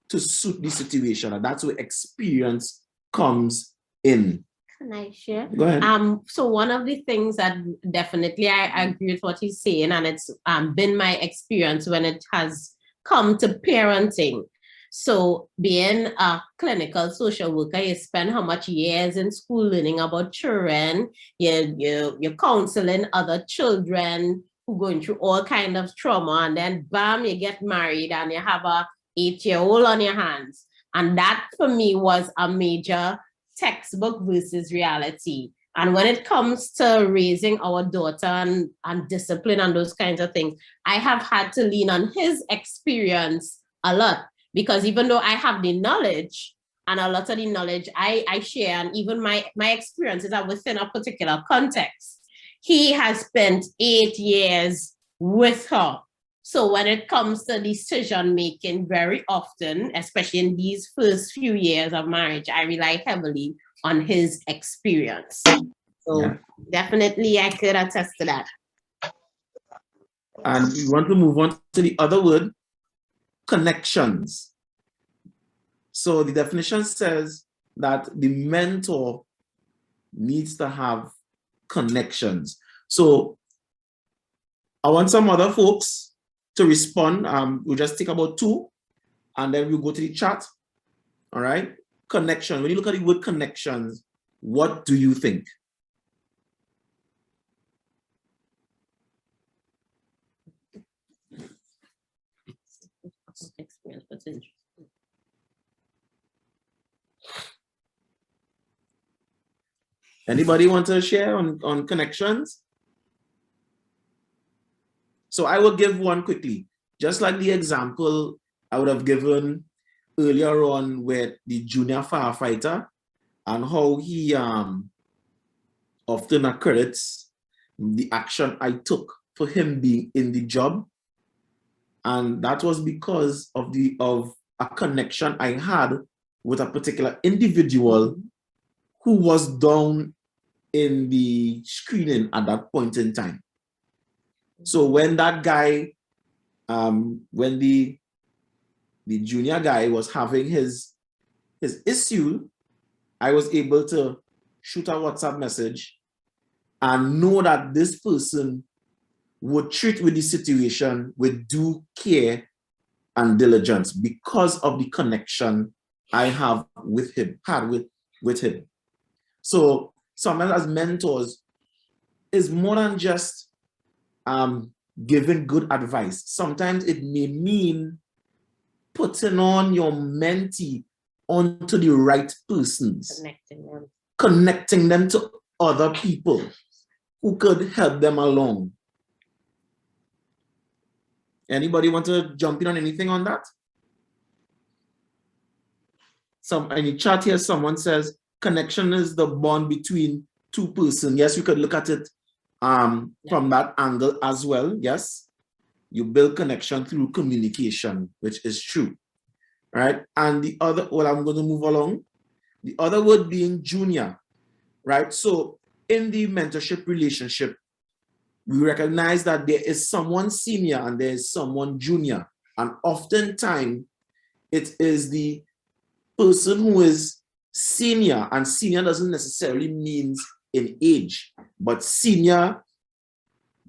to suit the situation. And that's where experience comes in. Can I share? Go ahead. So one of the things that definitely I agree with what he's saying, and it's been my experience when it has come to parenting. So being a clinical social worker, you spend how much years in school learning about children, you're counseling other children who going through all kinds of trauma, and then bam, you get married and you have a 8-year-old on your hands. And that for me was a major textbook versus reality. And when it comes to raising our daughter and discipline and those kinds of things, I have had to lean on his experience a lot, because even though I have the knowledge, and a lot of the knowledge I share, and even my experiences are within a particular context, he has spent 8 years with her. So when it comes to decision making, very often, especially in these first few years of marriage, I rely heavily on his experience. So definitely I could attest to that. And we want to move on to the other word, connections. So the definition says that the mentor needs to have connections. So I want some other folks to respond. We'll just take about 2 and then we'll go to the chat. All right. Connection. When you look at the word connections, what do you think? Anybody want to share on connections? So I will give one quickly, just like the example I would have given earlier on with the junior firefighter and how he often accredits the action I took for him being in the job. And that was because of a connection I had with a particular individual who was down in the screening at that point in time. So when that guy, when the junior guy was having his issue, I was able to shoot a WhatsApp message and know that this person would treat with the situation with due care and diligence because of the connection I have with him, with him. So sometimes as mentors is more than just giving good advice. Sometimes it may mean putting on your mentee onto the right persons, connecting them to other people who could help them along. Anybody want to jump in on anything on that? In the chat here, someone says connection is the bond between 2 persons. Yes, we could look at it from that angle as well. Yes, you build connection through communication, which is true, right? And the other, well, I'm going to move along. The other word being junior, right? So in the mentorship relationship, we recognize that there is someone senior and there is someone junior. And oftentimes it is the person who is senior, and senior doesn't necessarily mean in age, but senior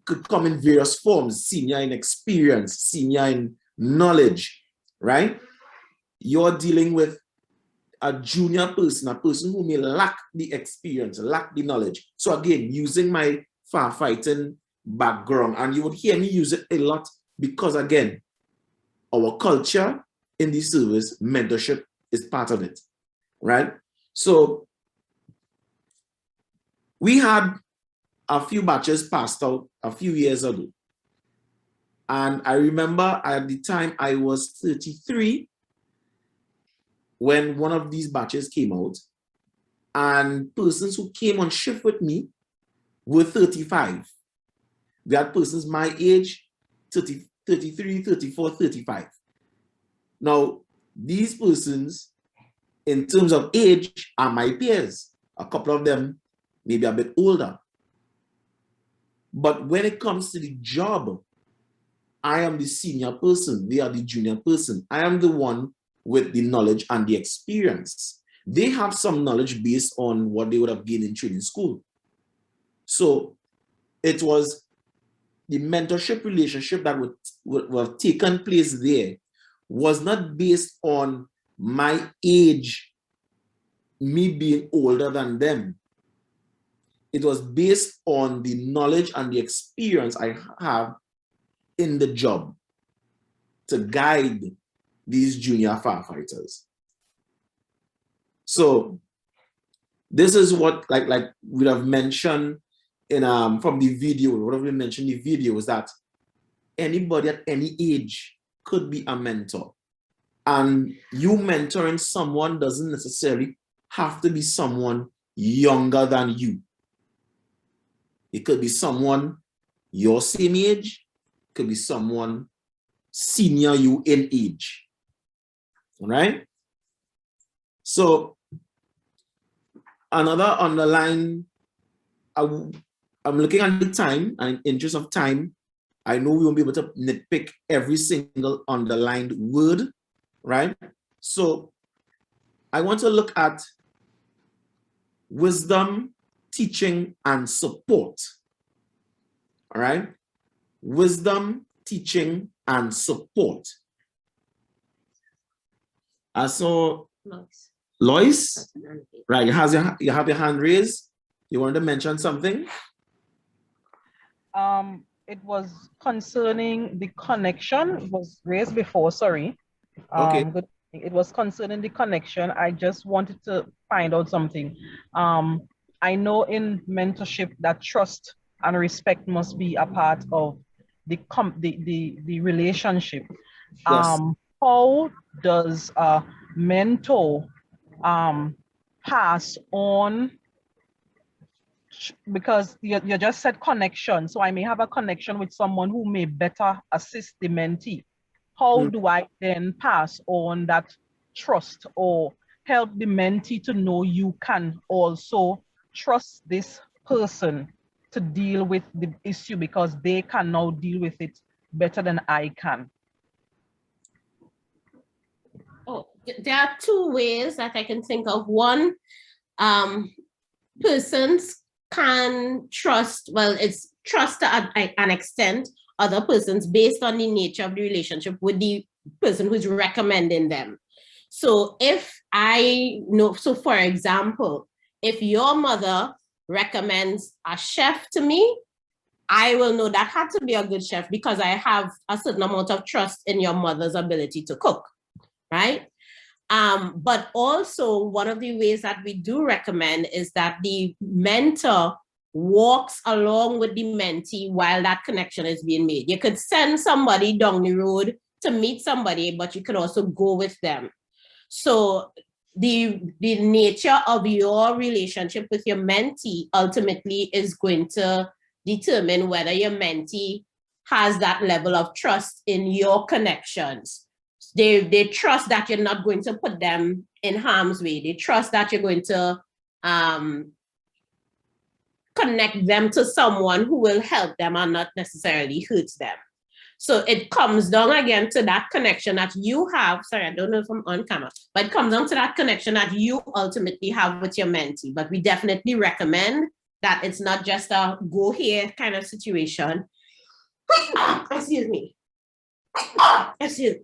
could come in various forms: senior in experience, senior in knowledge, right? You're dealing with a junior person, a person who may lack the experience, lack the knowledge. So again, using my firefighting background, and you would hear me use it a lot because again, our culture in the service, mentorship is part of it, right? So we had a few batches passed out a few years ago. And I remember at the time I was 33 when one of these batches came out. And persons who came on shift with me were 35. We had persons my age, 30, 33, 34, 35. Now, these persons, in terms of age, are my peers. A couple of them maybe a bit older. But when it comes to the job, I am the senior person. They are the junior person. I am the one with the knowledge and the experience. They have some knowledge based on what they would have gained in training school. So it was the mentorship relationship that would have taken place there was not based on my age, me being older than them. It was based on the knowledge and the experience I have in the job to guide these junior firefighters. So this is what like we have mentioned in from the video, what we mentioned in the video is that anybody at any age could be a mentor. And you mentoring someone doesn't necessarily have to be someone younger than you. It could be someone your same age, it could be someone senior you in age. All right? So another underline, I'm looking at the time, and in interest of time, I know we won't be able to nitpick every single underlined word, right? So I want to look at wisdom, teaching, and support. All right? Wisdom, teaching, and support. So, Lois, right? You have your hand raised. You wanted to mention something? It was concerning the connection. It was raised before, sorry. Okay. Good. It was concerning the connection. I just wanted to find out something. I know in mentorship that trust and respect must be a part of the relationship. Yes. How does a mentor pass on? Because you just said connection, so I may have a connection with someone who may better assist the mentee. How do I then pass on that trust or help the mentee to know you can also trust this person to deal with the issue because they can now deal with it better than I can? Oh, there are two ways that I can think of. One, persons can trust, well, it's trust to an extent other persons based on the nature of the relationship with the person who's recommending them. So if I know, so for example, if your mother recommends a chef to me, I will know that had to be a good chef because I have a certain amount of trust in your mother's ability to cook, right? But also one of the ways that we do recommend is that the mentor walks along with the mentee while that connection is being made. You could send somebody down the road to meet somebody, but you could also go with them. So the nature of your relationship with your mentee ultimately is going to determine whether your mentee has that level of trust in your connections. They trust that you're not going to put them in harm's way. They trust that you're going to connect them to someone who will help them and not necessarily hurt them. So it comes down again to that connection that you have. Sorry, I don't know if I'm on camera, but it comes down to that connection that you ultimately have with your mentee. But we definitely recommend that it's not just a go here kind of situation. Excuse me. Excuse me.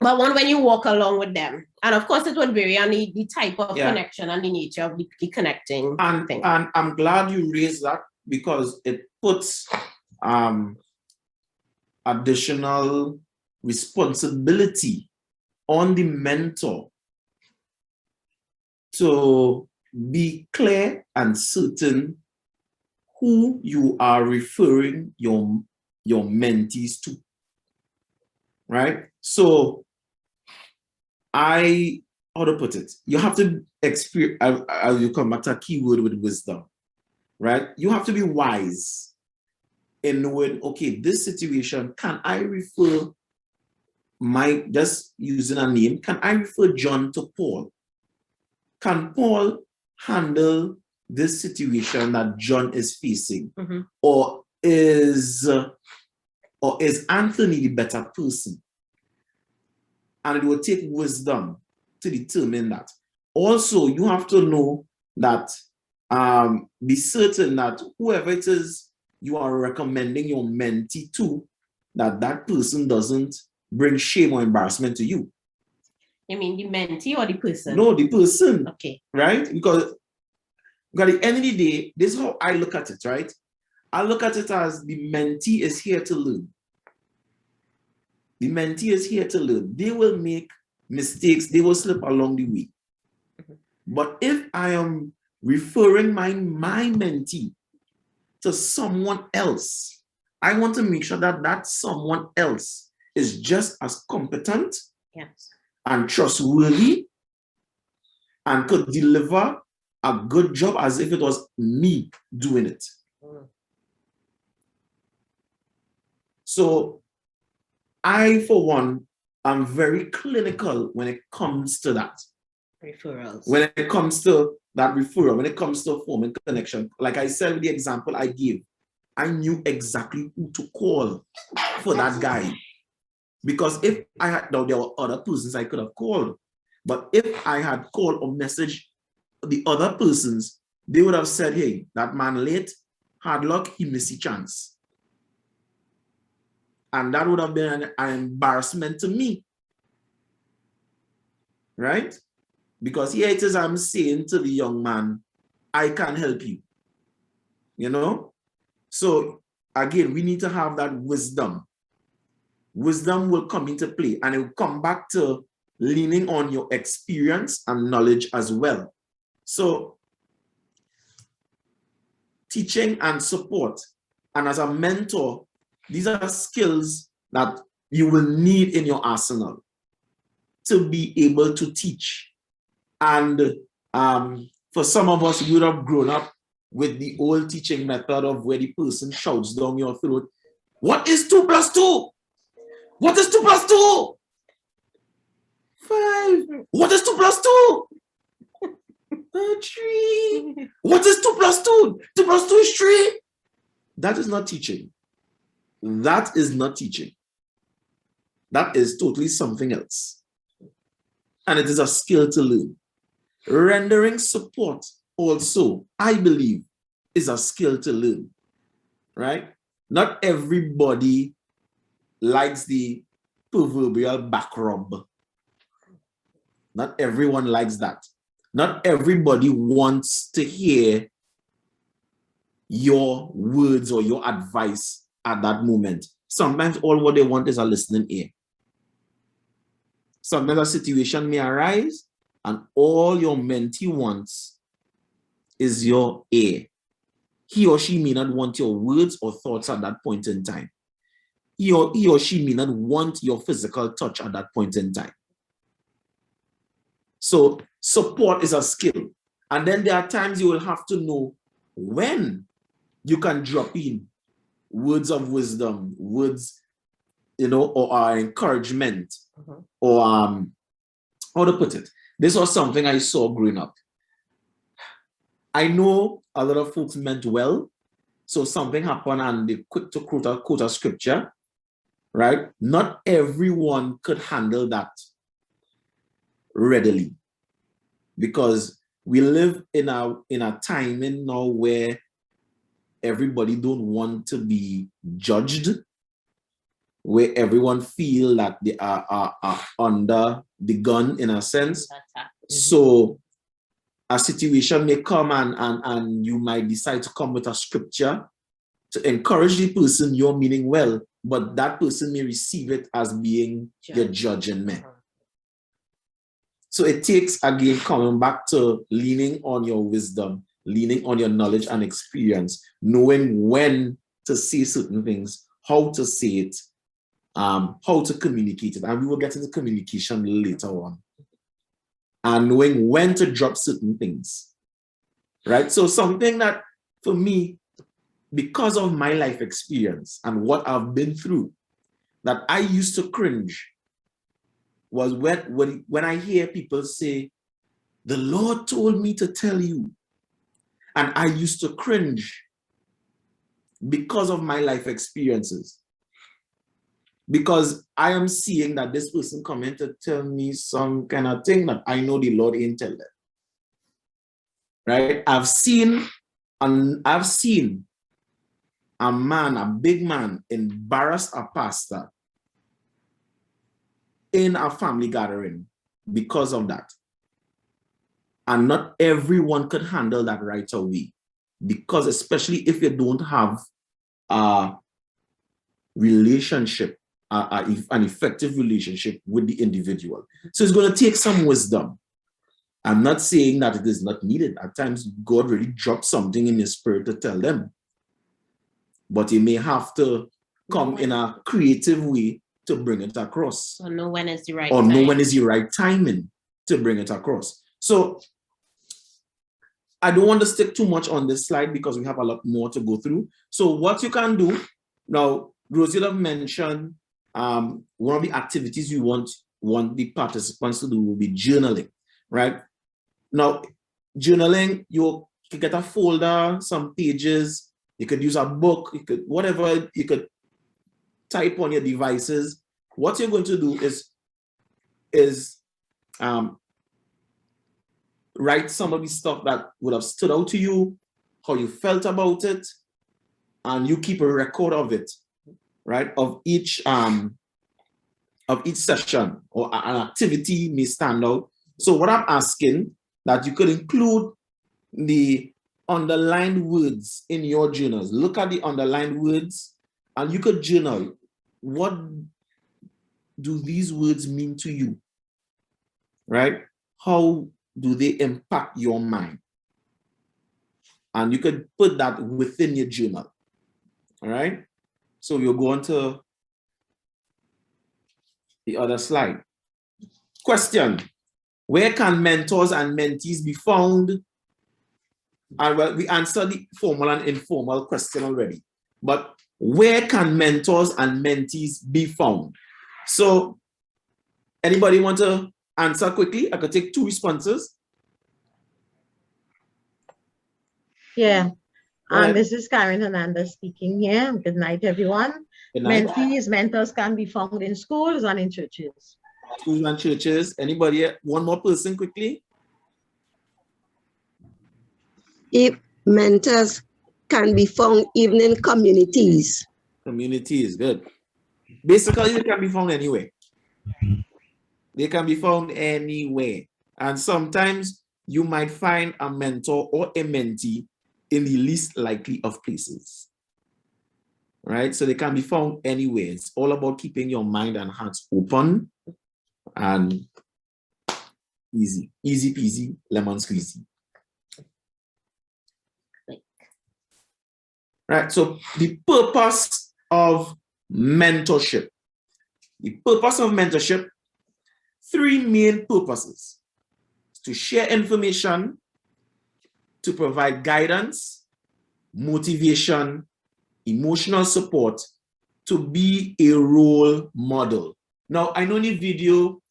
But one when you walk along with them. And of course, it would vary on the type of connection and the nature of the connecting thing. And I'm glad you raised that because it puts additional responsibility on the mentor to be clear and certain who you are referring your mentees to, right? So I how to put it? You have to experience, as you come back to a keyword with wisdom, right? You have to be wise in knowing, okay, this situation, can I refer just using a name, can I refer John to Paul? Can Paul handle this situation that John is facing? Mm-hmm. Or is Anthony the better person? And it will take wisdom to determine that. Also, you have to know that, be certain that whoever it is you are recommending your mentee to, that person doesn't bring shame or embarrassment to you. You mean the mentee or the person? No, the person. Okay. Right? Because at the end of the day, this is how I look at it, right? I look at it as the mentee is here to learn. The mentee is here to learn. They will make mistakes. They will slip along the way. Mm-hmm. But if I am referring my mentee to someone else, I want to make sure that someone else is just as competent, yes, and trustworthy and could deliver a good job as if it was me doing it. Mm. So I, for one, am very clinical when it comes to that. Referrals. When it comes to that referral, when it comes to forming connection, like I said with the example I gave, I knew exactly who to call for that guy. Because if I had, now there were other persons I could have called, but if I had called or messaged the other persons, they would have said, hey, that man late, hard luck, he missed his chance. And that would have been an embarrassment to me, right? Because here it is, I'm saying to the young man, I can help you, you know? So again, we need to have that wisdom. Wisdom will come into play, and it will come back to leaning on your experience and knowledge as well. So teaching and support, and as a mentor, these are skills that you will need in your arsenal to be able to teach. And for some of us, we would have grown up with the old teaching method of where the person shouts down your throat, what is 2 + 2? What is 2 + 2? 5. What is 2 + 2? 3. What is 2 + 2? 2 + 2 is 3. That is not teaching. That is not teaching. That is totally something else. And it is a skill to learn. Rendering support also, I believe, is a skill to learn, right? Not everybody likes the proverbial back rub. Not everyone likes that. Not everybody wants to hear your words or your advice at that moment. Sometimes all what they want is a listening ear. Sometimes a situation may arise and all your mentee wants is your ear. He or she may not want your words or thoughts at that point in time. He or she may not want your physical touch at that point in time. So support is a skill. And then there are times you will have to know when you can drop in words of wisdom, words, or encouragement, or how to put it. This was something I saw growing up. I know a lot of folks meant well, so something happened and they quick to quote a scripture, right? Not everyone could handle that readily, because we live in a time now where everybody don't want to be judged, where everyone feel that they are under the gun in a sense. So a situation may come and you might decide to come with a scripture to encourage the person you're meaning well, but that person may receive it as being your judgment. So it takes, again, coming back to leaning on your wisdom, leaning on your knowledge and experience, knowing when to say certain things, how to say it, how to communicate it. And we will get into communication later on. and knowing when to drop certain things, right? So something that for me, because of my life experience and what I've been through, that I used to cringe was when I hear people say, the Lord told me to tell you. And I used to cringe because of my life experiences. Because I am seeing that this person coming to tell me some kind of thing that I know the Lord ain't tell them. Right? I've seen a man, a big man, embarrass a pastor in a family gathering because of that. And not everyone could handle that right away. Because especially if you don't have a relationship, an effective relationship with the individual. So it's going to take some wisdom. I'm not saying that it is not needed. At times, God really drops something in your spirit to tell them. But you may have to come in a creative way to bring it across. Or know when is the right or time. know when is the right timing to bring it across. So I don't want to stick too much on this slide because we have a lot more to go through. So what you can do, now, Rosie have mentioned one of the activities you want the participants to do will be journaling, right? Now, journaling, you could get a folder, some pages, you could use a book, you could, whatever, you could type on your devices. What you're going to do is write some of the stuff that would have stood out to you, how you felt about it, and you keep a record of it, right? Of each session or an activity may stand out. So what I'm asking that you could include the underlined words in your journals. Look at the underlined words and you could journal. What do these words mean to you, right? How do they impact your mind? And you could put that within your journal, all right? So we'll go on to the other slide. Question, where can mentors and mentees be found? And well, we answered the formal and informal question already, but where can mentors and mentees be found? So anybody want to answer quickly? I could take 2 responses. Yeah, this is Karen Hernandez speaking here. Good night, everyone. Good night. Mentees, mentors can be found in schools and in churches. Schools and churches. Anybody? One more person quickly. If mentors can be found even in communities. Communities, good. Basically, they can be found anywhere. They can be found anywhere. And sometimes you might find a mentor or a mentee in the least likely of places. Right? So they can be found anywhere. It's all about keeping your mind and heart open and easy. Easy peasy, lemon squeezy. Right, so the purpose of mentorship. The purpose of mentorship, 3 main purposes. To share information, to provide guidance, motivation, emotional support, to be a role model. Now, I know in the video,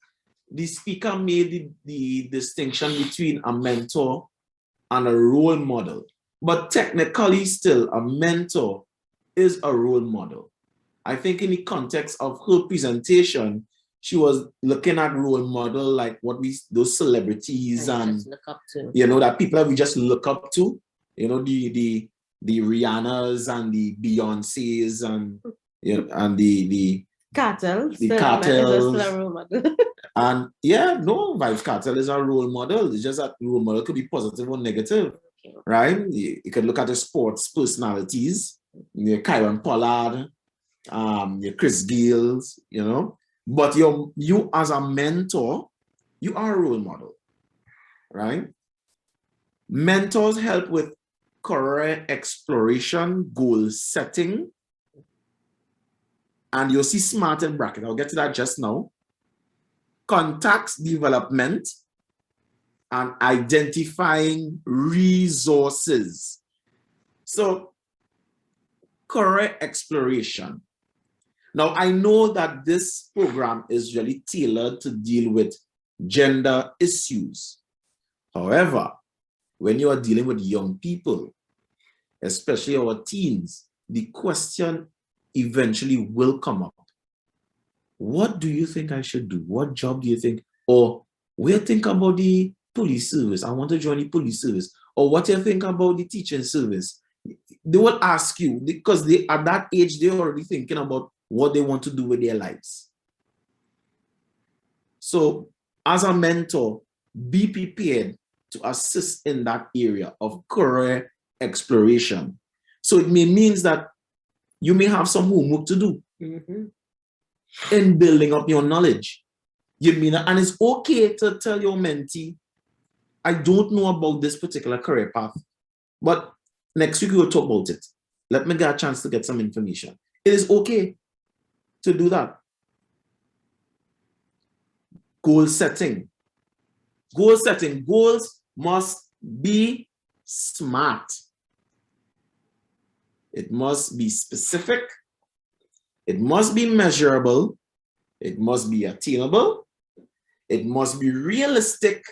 the speaker made the distinction between a mentor and a role model. But technically still, a mentor is a role model. I think in the context of her presentation, she was looking at role model like those celebrities and look up to. You know, that people that we just look up to, you know, the Rihannas and the Beyoncés and and the Cartels. The Cartels. Is a role model. And yeah, no, Vybz Cartel is a role model. It's just that role model could be positive or negative. Right? You could look at the sports personalities, your Kyron Pollard, your Chris Gales, you know. But you as a mentor, you are a role model, right? Mentors help with career exploration, goal setting, and you'll see SMART in bracket. I'll get to that just now. Contacts development, and identifying resources. So, career exploration. Now, I know that this program is really tailored to deal with gender issues. However, when you are dealing with young people, especially our teens, the question eventually will come up. What do you think I should do? What job do you think? Or we think about the police service. I want to join the police service. Or what do you think about the teaching service? They will ask you because they at that age, they're already thinking about what they want to do with their lives. So as a mentor, be prepared to assist in that area of career exploration. So it may means that you may have some homework to do in building up your knowledge. You mean, and it's okay to tell your mentee, I don't know about this particular career path, but next week we'll talk about it. Let me get a chance to get some information. It is okay to do that. Goal setting. Goal setting. Goals must be smart. It must be specific. It must be measurable. It must be attainable. It must be realistic.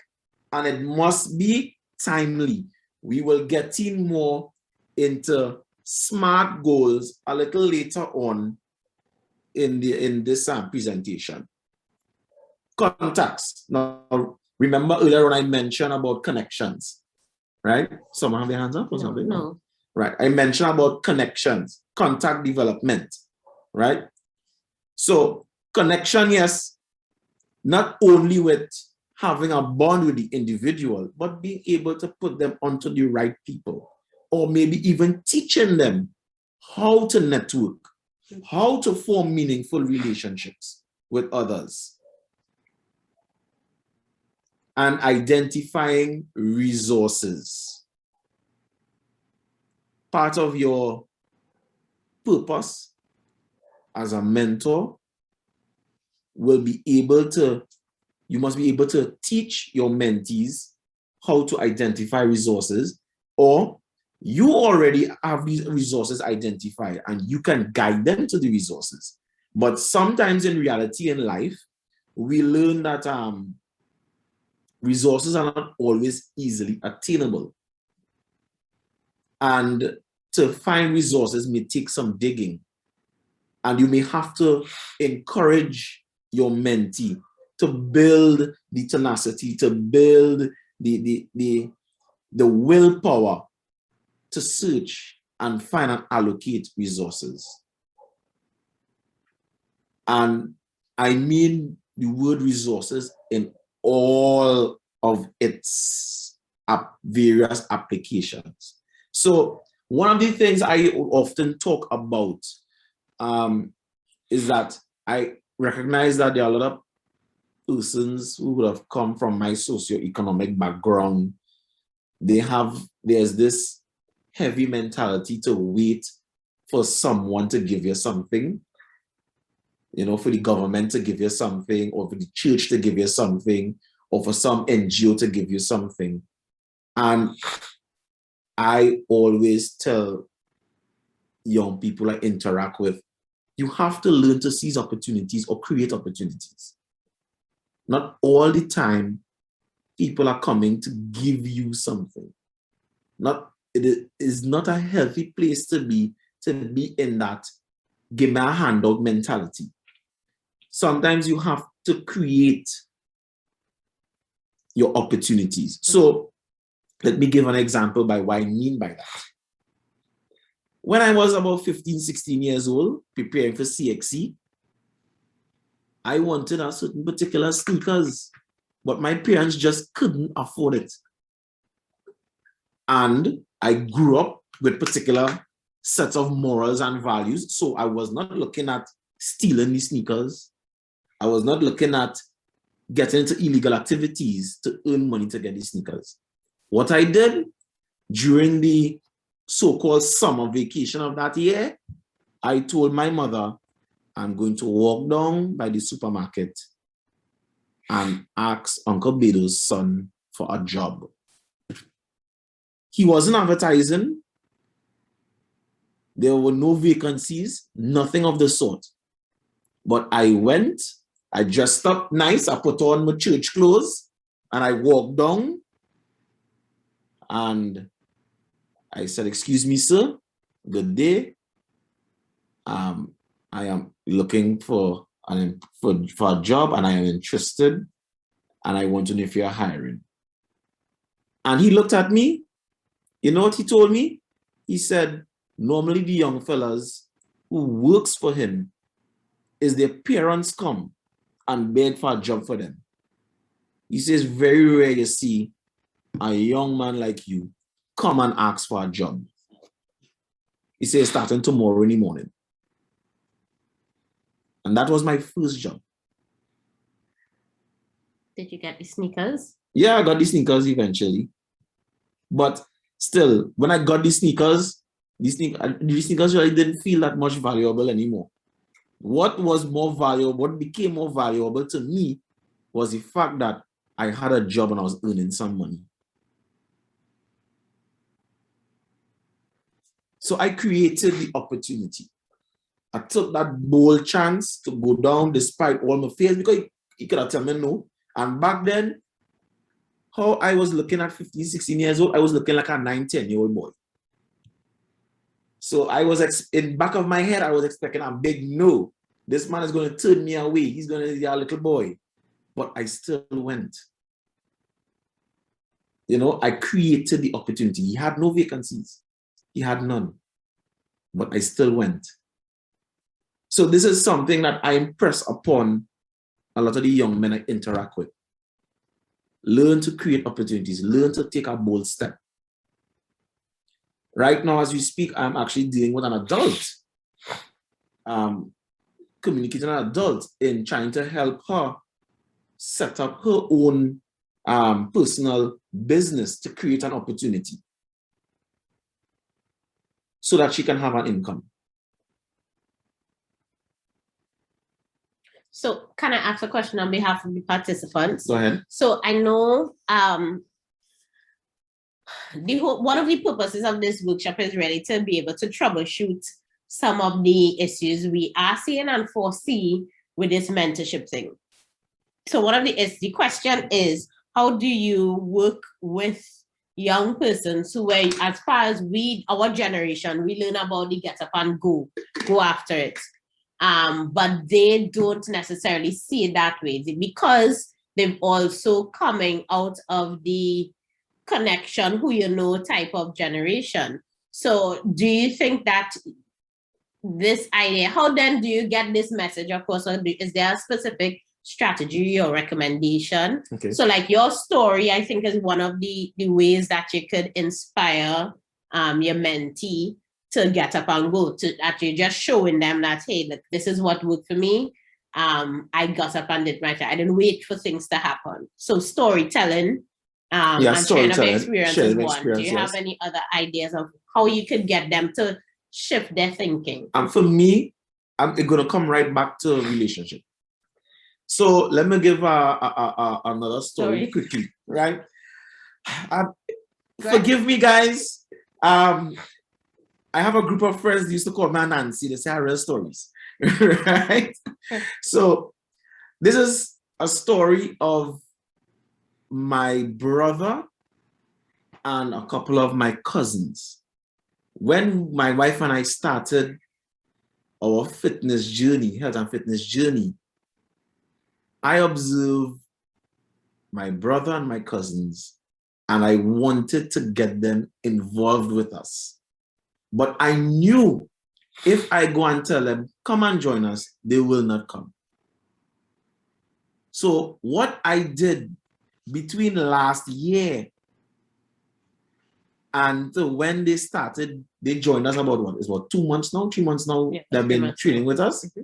And it must be timely. We will get in more into SMART goals a little later on in this presentation. Contacts. Now, remember earlier when I mentioned about connections, right? Someone have their hands up or something? No. Right. I mentioned about connections, contact development, right? So connection, yes, not only with having a bond with the individual, but being able to put them onto the right people, or maybe even teaching them how to network, how to form meaningful relationships with others, and identifying resources. Part of your purpose as a mentor will be able to, you must be able to teach your mentees how to identify resources, or you already have these resources identified and you can guide them to the resources. But sometimes in reality in life, we learn that resources are not always easily attainable. And to find resources may take some digging. And you may have to encourage your mentee to build the tenacity, to build the willpower to search and find and allocate resources. And I mean the word resources in all of its various applications. So one of the things I often talk about is that I recognize that there are a lot of persons who would have come from my socioeconomic background. There's this heavy mentality to wait for someone to give you something, you know, for the government to give you something, or for the church to give you something, or for some NGO to give you something. And I always tell young people I interact with, you have to learn to seize opportunities or create opportunities. Not all the time people are coming to give you something. It is not a healthy place to be in that give me a handout mentality. Sometimes you have to create your opportunities. So let me give an example by what I mean by that. When I was about 15, 16 years old, preparing for CXC, I wanted a certain particular sneakers, but my parents just couldn't afford it. And I grew up with particular sets of morals and values. So I was not looking at stealing the sneakers. I was not looking at getting into illegal activities to earn money to get these sneakers. What I did during the so-called summer vacation of that year, I told my mother, I'm going to walk down by the supermarket and ask Uncle Bedo's son for a job. He wasn't advertising. There were no vacancies, nothing of the sort. But I went, I dressed up nice, I put on my church clothes, and I walked down, and I said, "Excuse me, sir, good day. I am looking for a job, and I am interested, and I want to know if you're hiring." And he looked at me. You know what he told me? He said, normally the young fellas who works for him is their parents come and beg for a job for them. He says, very rare you see a young man like you come and ask for a job. He says, starting tomorrow in the morning. And that was my first job. Did you get the sneakers? Yeah, I got the sneakers eventually. But still, when I got the sneakers really didn't feel that much valuable anymore. What became more valuable to me was the fact that I had a job and I was earning some money. So I created the opportunity. I took that bold chance to go down despite all my fears, because he could have told me no. And back then, how I was looking at 15, 16 years old, I was looking like a 9, 10-year-old boy. So I was in the back of my head, I was expecting a big no. This man is going to turn me away. He's going to be a little boy. But I still went. You know, I created the opportunity. He had no vacancies. He had none. But I still went. So this is something that I impress upon a lot of the young men I interact with. Learn to create opportunities. Learn to take a bold step. Right now, as we speak, I'm actually dealing with an adult. Communicating with an adult in trying to help her set up her own personal business to create an opportunity so that she can have an income. So can I ask a question on behalf of the participants? Go ahead. So I know one of the purposes of this workshop is really to be able to troubleshoot some of the issues we are seeing and foresee with this mentorship thing. So one of the question is, how do you work with young persons who are, as far as our generation, we learn about the get up and go after it. But they don't necessarily see it that way because they've also coming out of the connection, who you know type of generation. So do you think that this idea, how then do you get this message across? Or is there a specific strategy or recommendation? Okay. So like your story, I think, is one of the ways that you could inspire your mentee to get up and go, to actually just showing them that, hey, look, this is what worked for me. I got up and did my thing. I didn't wait for things to happen. So storytelling and sharing of experience is one. Do you have any other ideas of how you could get them to shift their thinking? And for me, I'm going to come right back to relationship. So let me give another story quickly, right? Forgive me, guys. I have a group of friends that used to call me Nancy. They say I real stories, right? So this is a story of my brother and a couple of my cousins. When my wife and I started our fitness journey, health and fitness journey, I observed my brother and my cousins, and I wanted to get them involved with us. But I knew if I go and tell them, come and join us, they will not come. So what I did between last year and when they started, they joined us about what? It's about 2 months now, 3 months now, yeah, they've been training with us. Mm-hmm.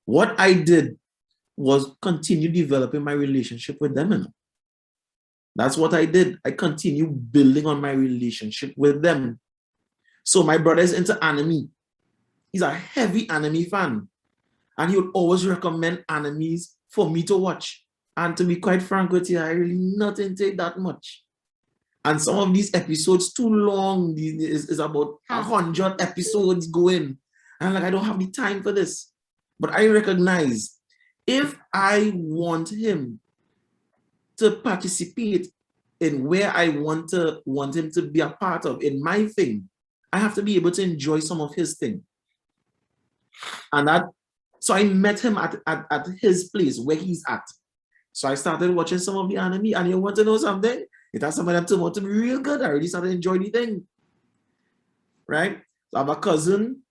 What I did was continue developing my relationship with them. And that's what I did. I continued building on my relationship with them. So my brother is into anime. He's a heavy anime fan. And he would always recommend animes for me to watch. And to be quite frank with you, I really not into it that much. And some of these episodes too long. Is about 100 episodes going. And like, I don't have the time for this. But I recognize if I want him to participate in where I want him to be a part of, in my thing, I have to be able to enjoy some of his thing. And so I met him at his place where he's at. So I started watching some of the anime, and you want to know something? It has some of them turned out to be real good. I already started enjoying the thing. Right? So I have a cousin.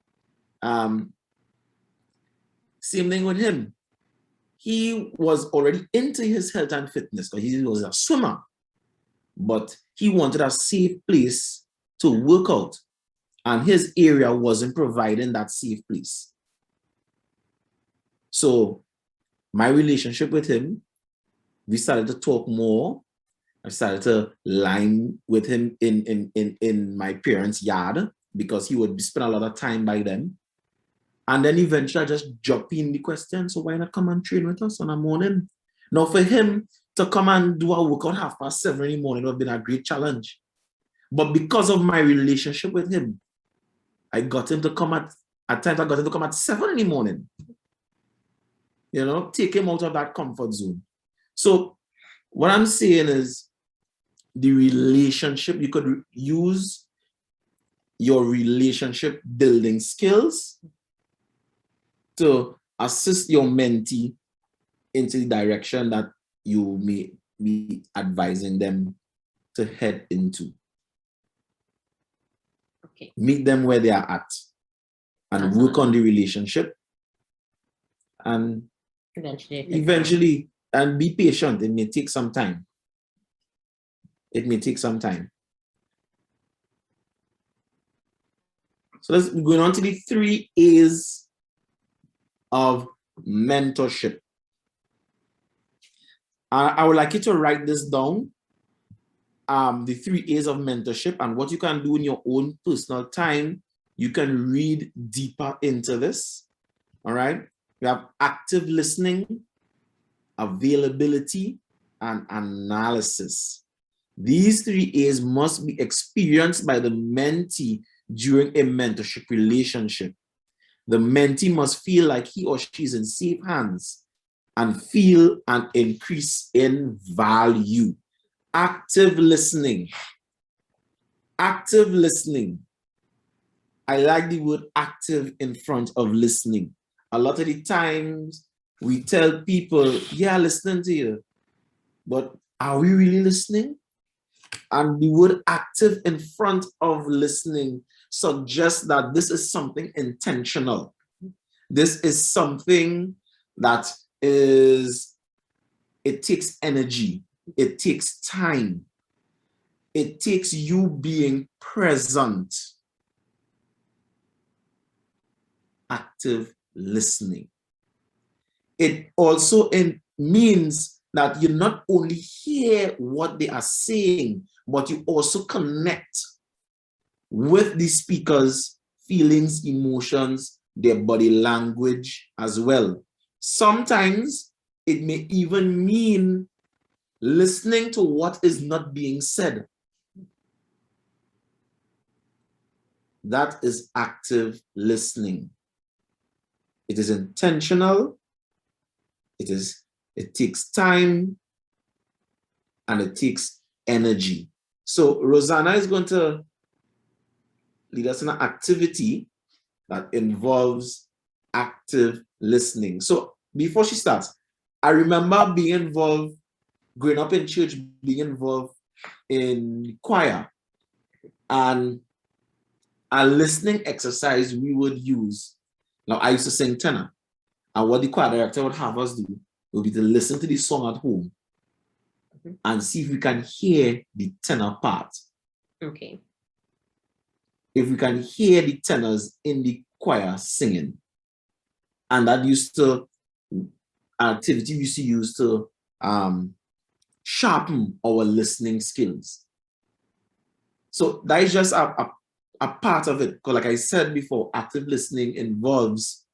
Same thing with him. He was already into his health and fitness because he was a swimmer. But he wanted a safe place to work out. And his area wasn't providing that safe place. So my relationship with him, we started to talk more. I started to line with him in my parents' yard because he would spend a lot of time by them. And then eventually I just jump in the question, so why not come and train with us on a morning? Now for him to come and do a workout 7:30 in the morning would have been a great challenge. But because of my relationship with him, I got him to come at times I got him to come at 7 in the morning. You know, take him out of that comfort zone. So what I'm saying is the relationship, you could use your relationship building skills to assist your mentee into the direction that you may be advising them to head into. Okay. Meet them where they are at and work on the relationship, and eventually, and be patient. It may take some time. It may take some time. So let's go on to the 3 A's of mentorship. I would like you to write this down. The 3 A's of mentorship, and what you can do in your own personal time. You can read deeper into this. All right. We have active listening, availability, and analysis. These 3 A's must be experienced by the mentee during a mentorship relationship. The mentee must feel like he or she is in safe hands and feel an increase in value. Active listening. Active listening. I like the word active in front of listening. A lot of the times we tell people, yeah, listening to you, but are we really listening? And the word active in front of listening suggests that this is something intentional. This is something that it takes energy. It takes time. It takes you being present. Active listening. It also means that you not only hear what they are saying, but you also connect with the speaker's feelings, emotions, their body language as well. Sometimes it may even mean listening to what is not being said. That is active listening. It is intentional. It takes time, and it takes energy. So Rosanna is going to lead us in an activity that involves active listening. So before she starts, I remember being involved, growing up in church, being involved in choir, and a listening exercise we would use. Now, I used to sing tenor, and what the choir director would have us do would be to listen to the song at home and see if we can hear the tenor part. Okay. If we can hear the tenors in the choir singing. And that activity we used to use to sharpen our listening skills. So that is just a part of it. Because like I said before, active listening involves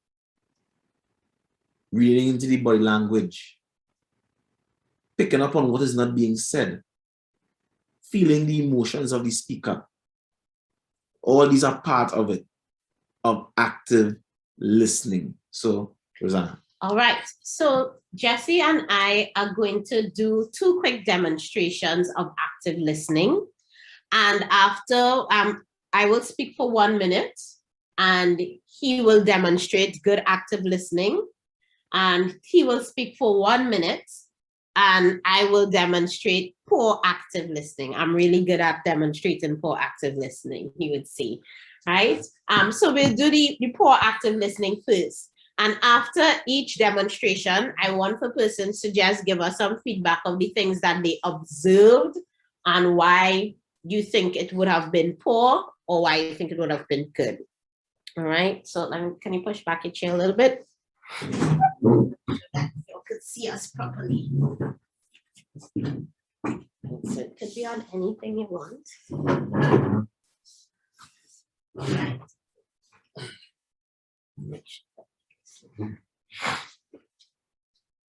reading into the body language, picking up on what is not being said, feeling the emotions of the speaker. All these are part of it, of active listening. So, Rosanna. All right. So Jesse and I are going to do 2 quick demonstrations of active listening. And after, I will speak for 1 minute and he will demonstrate good active listening. And he will speak for 1 minute and I will demonstrate poor active listening. I'm really good at demonstrating poor active listening, he would say, right? So we'll do the poor active listening first. And after each demonstration, I want for persons to just give us some feedback of the things that they observed and why you think it would have been poor or why you think it would have been good. All right, so can you push back your chair a little bit? You could see us properly. So it could be on anything you want. All right.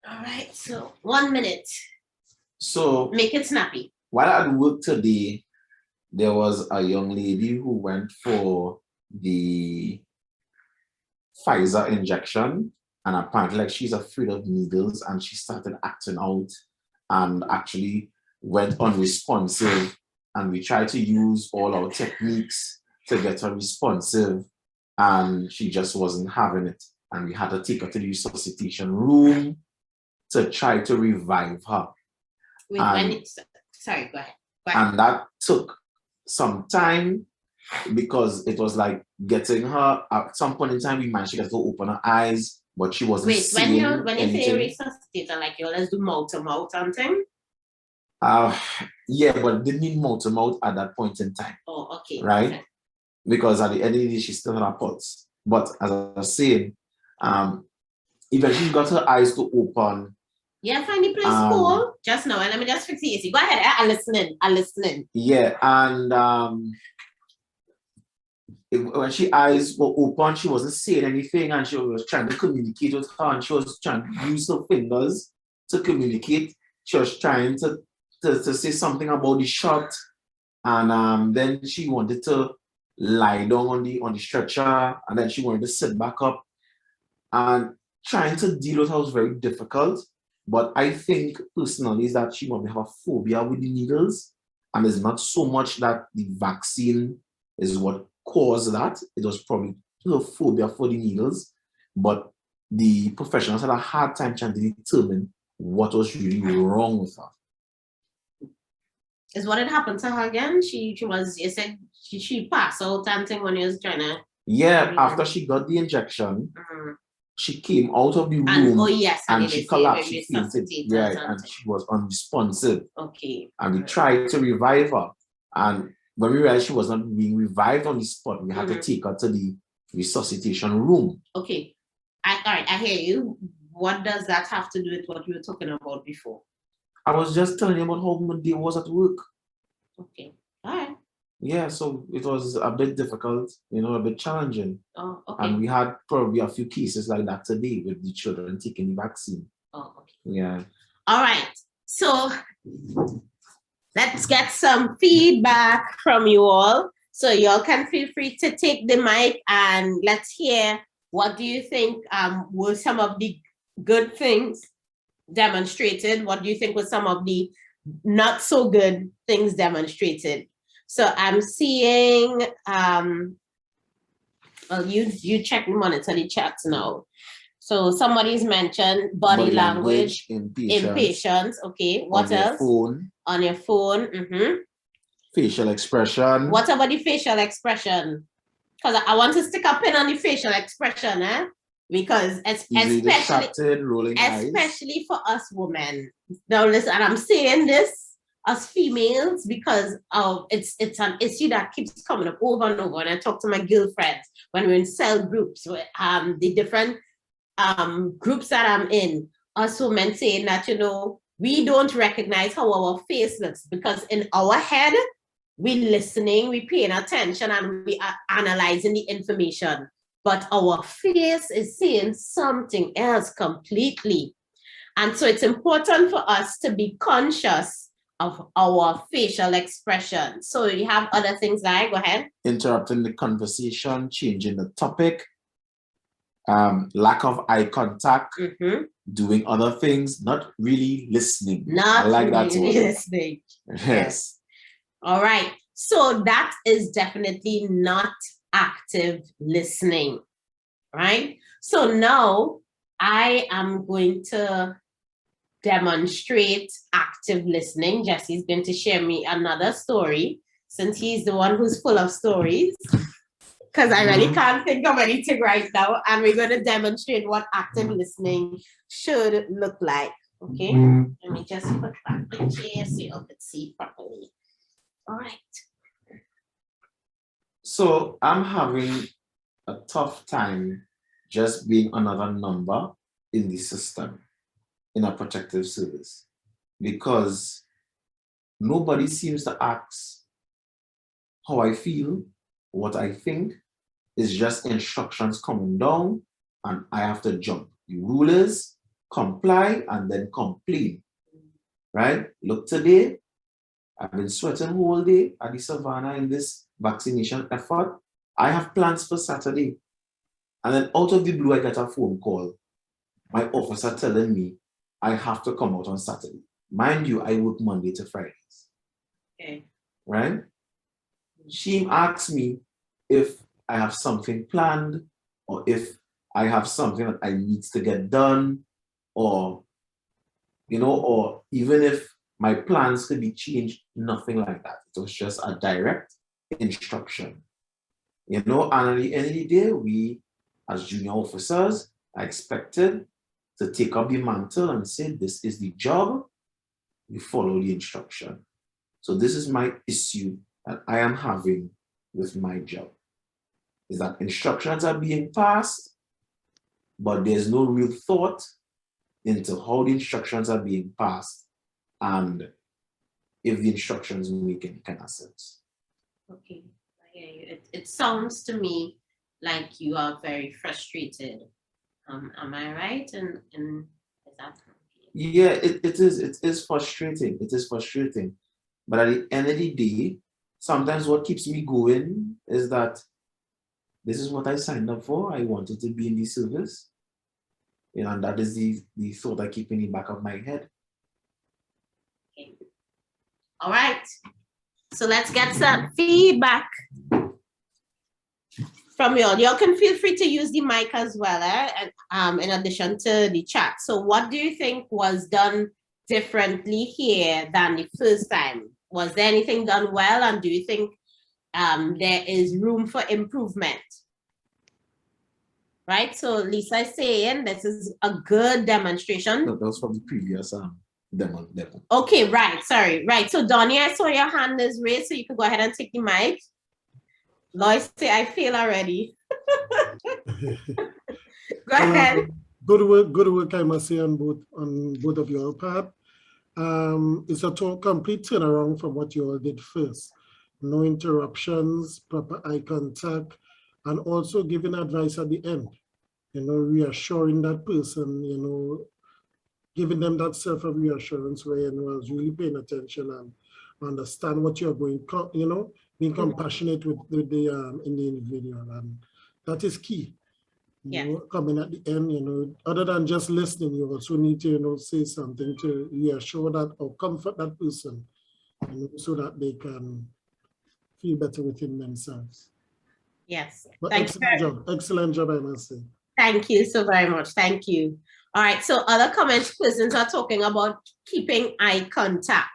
All right, so 1 minute. So make it snappy. While at work today, there was a young lady who went for the Pfizer injection, and apparently like she's afraid of needles, and she started acting out and actually went unresponsive, and we tried to use all our techniques to get her responsive, and she just wasn't having it, and we had to take her to the resuscitation room to try to revive her. Sorry, go ahead. And that took some time because it was like getting her, at some point in time, we managed to get her to open her eyes, but she wasn't seeing anything. When you say resuscitator, like you always do mouth to mouth something? Yeah, but it didn't need mouth to mouth at that point in time. Oh, okay. Right? Okay. Because at the end of the day, she still had her pulse. But as I was saying, eventually she got her eyes to open. Yeah, find the place cool. Just now, and let me just fix it. Go ahead. I'm listening. Yeah, and when she eyes were open, she wasn't saying anything, and she was trying to communicate with her, and she was trying to use her fingers to communicate. She was trying to say something about the shot, and then she wanted to lie down on the stretcher, and then she wanted to sit back up, and trying to deal with her was very difficult. But I think personally is that she might have a phobia with the needles, and it's not so much that the vaccine is what caused that. It was probably a phobia for the needles, but the professionals had a hard time trying to determine what was really wrong with her. Is what had happened to her again? She was, you said she passed out and thing when you was trying to. Yeah, after she got the injection, she came out of the room and she collapsed. She fainted. Yeah, and she was unresponsive. Okay. And we tried to revive her. And when we realized she was not being revived on the spot, we had to take her to the resuscitation room. Okay. All right, I hear you. What does that have to do with what we were talking about before? I was just telling you about how my day was at work. Okay. All right. Yeah, so it was a bit difficult, a bit challenging. Oh, okay. And we had probably a few cases like that today with the children taking the vaccine. Oh, okay. Yeah. All right. So let's get some feedback from you all. So y'all can feel free to take the mic and let's hear what do you think were some of the good things demonstrated? What do you think were some of the not so good things demonstrated? So I'm seeing, well, you check monitor the chats now. So somebody's mentioned body language, impatience. Okay, what else? On your phone. Facial expression. What about the facial expression? Because I want to stick a pin on the facial expression, because especially for us women. Now listen, and I'm saying this as females because it's an issue that keeps coming up over and over. And I talk to my girlfriends when we're in cell groups, the different groups that I'm in, us women saying that, we don't recognize how our face looks because in our head, we're listening, we're paying attention, and we are analyzing the information. But our face is saying something else completely. And so it's important for us to be conscious of our facial expression. So you have other things like, go ahead. Interrupting the conversation, changing the topic, lack of eye contact, doing other things, not really listening. Not I like really that listening. Yes. All right. So that is definitely not active listening, right? So now I am going to demonstrate active listening. Jesse's going to share me another story, since he's the one who's full of stories, because I really can't think of anything right now. And we're going to demonstrate what active listening should look like. Okay, let me just put back the chair so you can see properly. All right. So I'm having a tough time just being another number in the system, in a protective service, because nobody seems to ask how I feel, what I think. It's just instructions coming down and I have to jump. The rule is comply and then complain, right? Look, today, I've been sweating all day at the savannah in this vaccination effort. I have plans for Saturday. And then out of the blue, I get a phone call. My officer telling me I have to come out on Saturday. Mind you, I work Monday to Fridays. Okay. Right? She asks me if I have something planned, or if I have something that I need to get done, or, you know, or even if my plans could be changed, nothing like that. It was just a direct instruction. You know, and at the end of the day, we, as junior officers, are expected to take up the mantle and say, this is the job, we follow the instruction. So this is my issue that I am having with my job, is that instructions are being passed, but there's no real thought into how the instructions are being passed and if the instructions make any kind of sense. Okay, I hear you. It sounds to me like you are very frustrated. Am I right? And is that? Yeah, it is frustrating. It is frustrating. But at the end of the day, sometimes what keeps me going is that this is what I signed up for. I wanted to be in the service. You know, and that is the thought I keep in the back of my head. Okay. All right. So let's get some feedback from you all. You all can feel free to use the mic as well, in addition to the chat. So what do you think was done differently here than the first time? Was there anything done well, and do you think there is room for improvement? Right, so Lisa is saying this is a good demonstration. No, that was from the previous demo. Okay, right, sorry, right. So Donnie, I saw your hand is raised, so you can go ahead and take the mic. Lois say I fail already. Go ahead. Good work, I must say, on both of your part. It's a complete turnaround from what you all did first. No interruptions, proper eye contact, and also giving advice at the end. You know, reassuring that person, you know, giving them that self of reassurance where, you know, I was really paying attention and understand what you're going, you know, being compassionate with the in the individual, and that is key. You know, coming at the end, you know, other than just listening, you also need to, you know, say something to reassure that or comfort that person, you know, so that they can feel better within themselves. Yes. But excellent job, I must say. Thank you so very much. Thank you. All right, so other comments, persons are talking about keeping eye contact.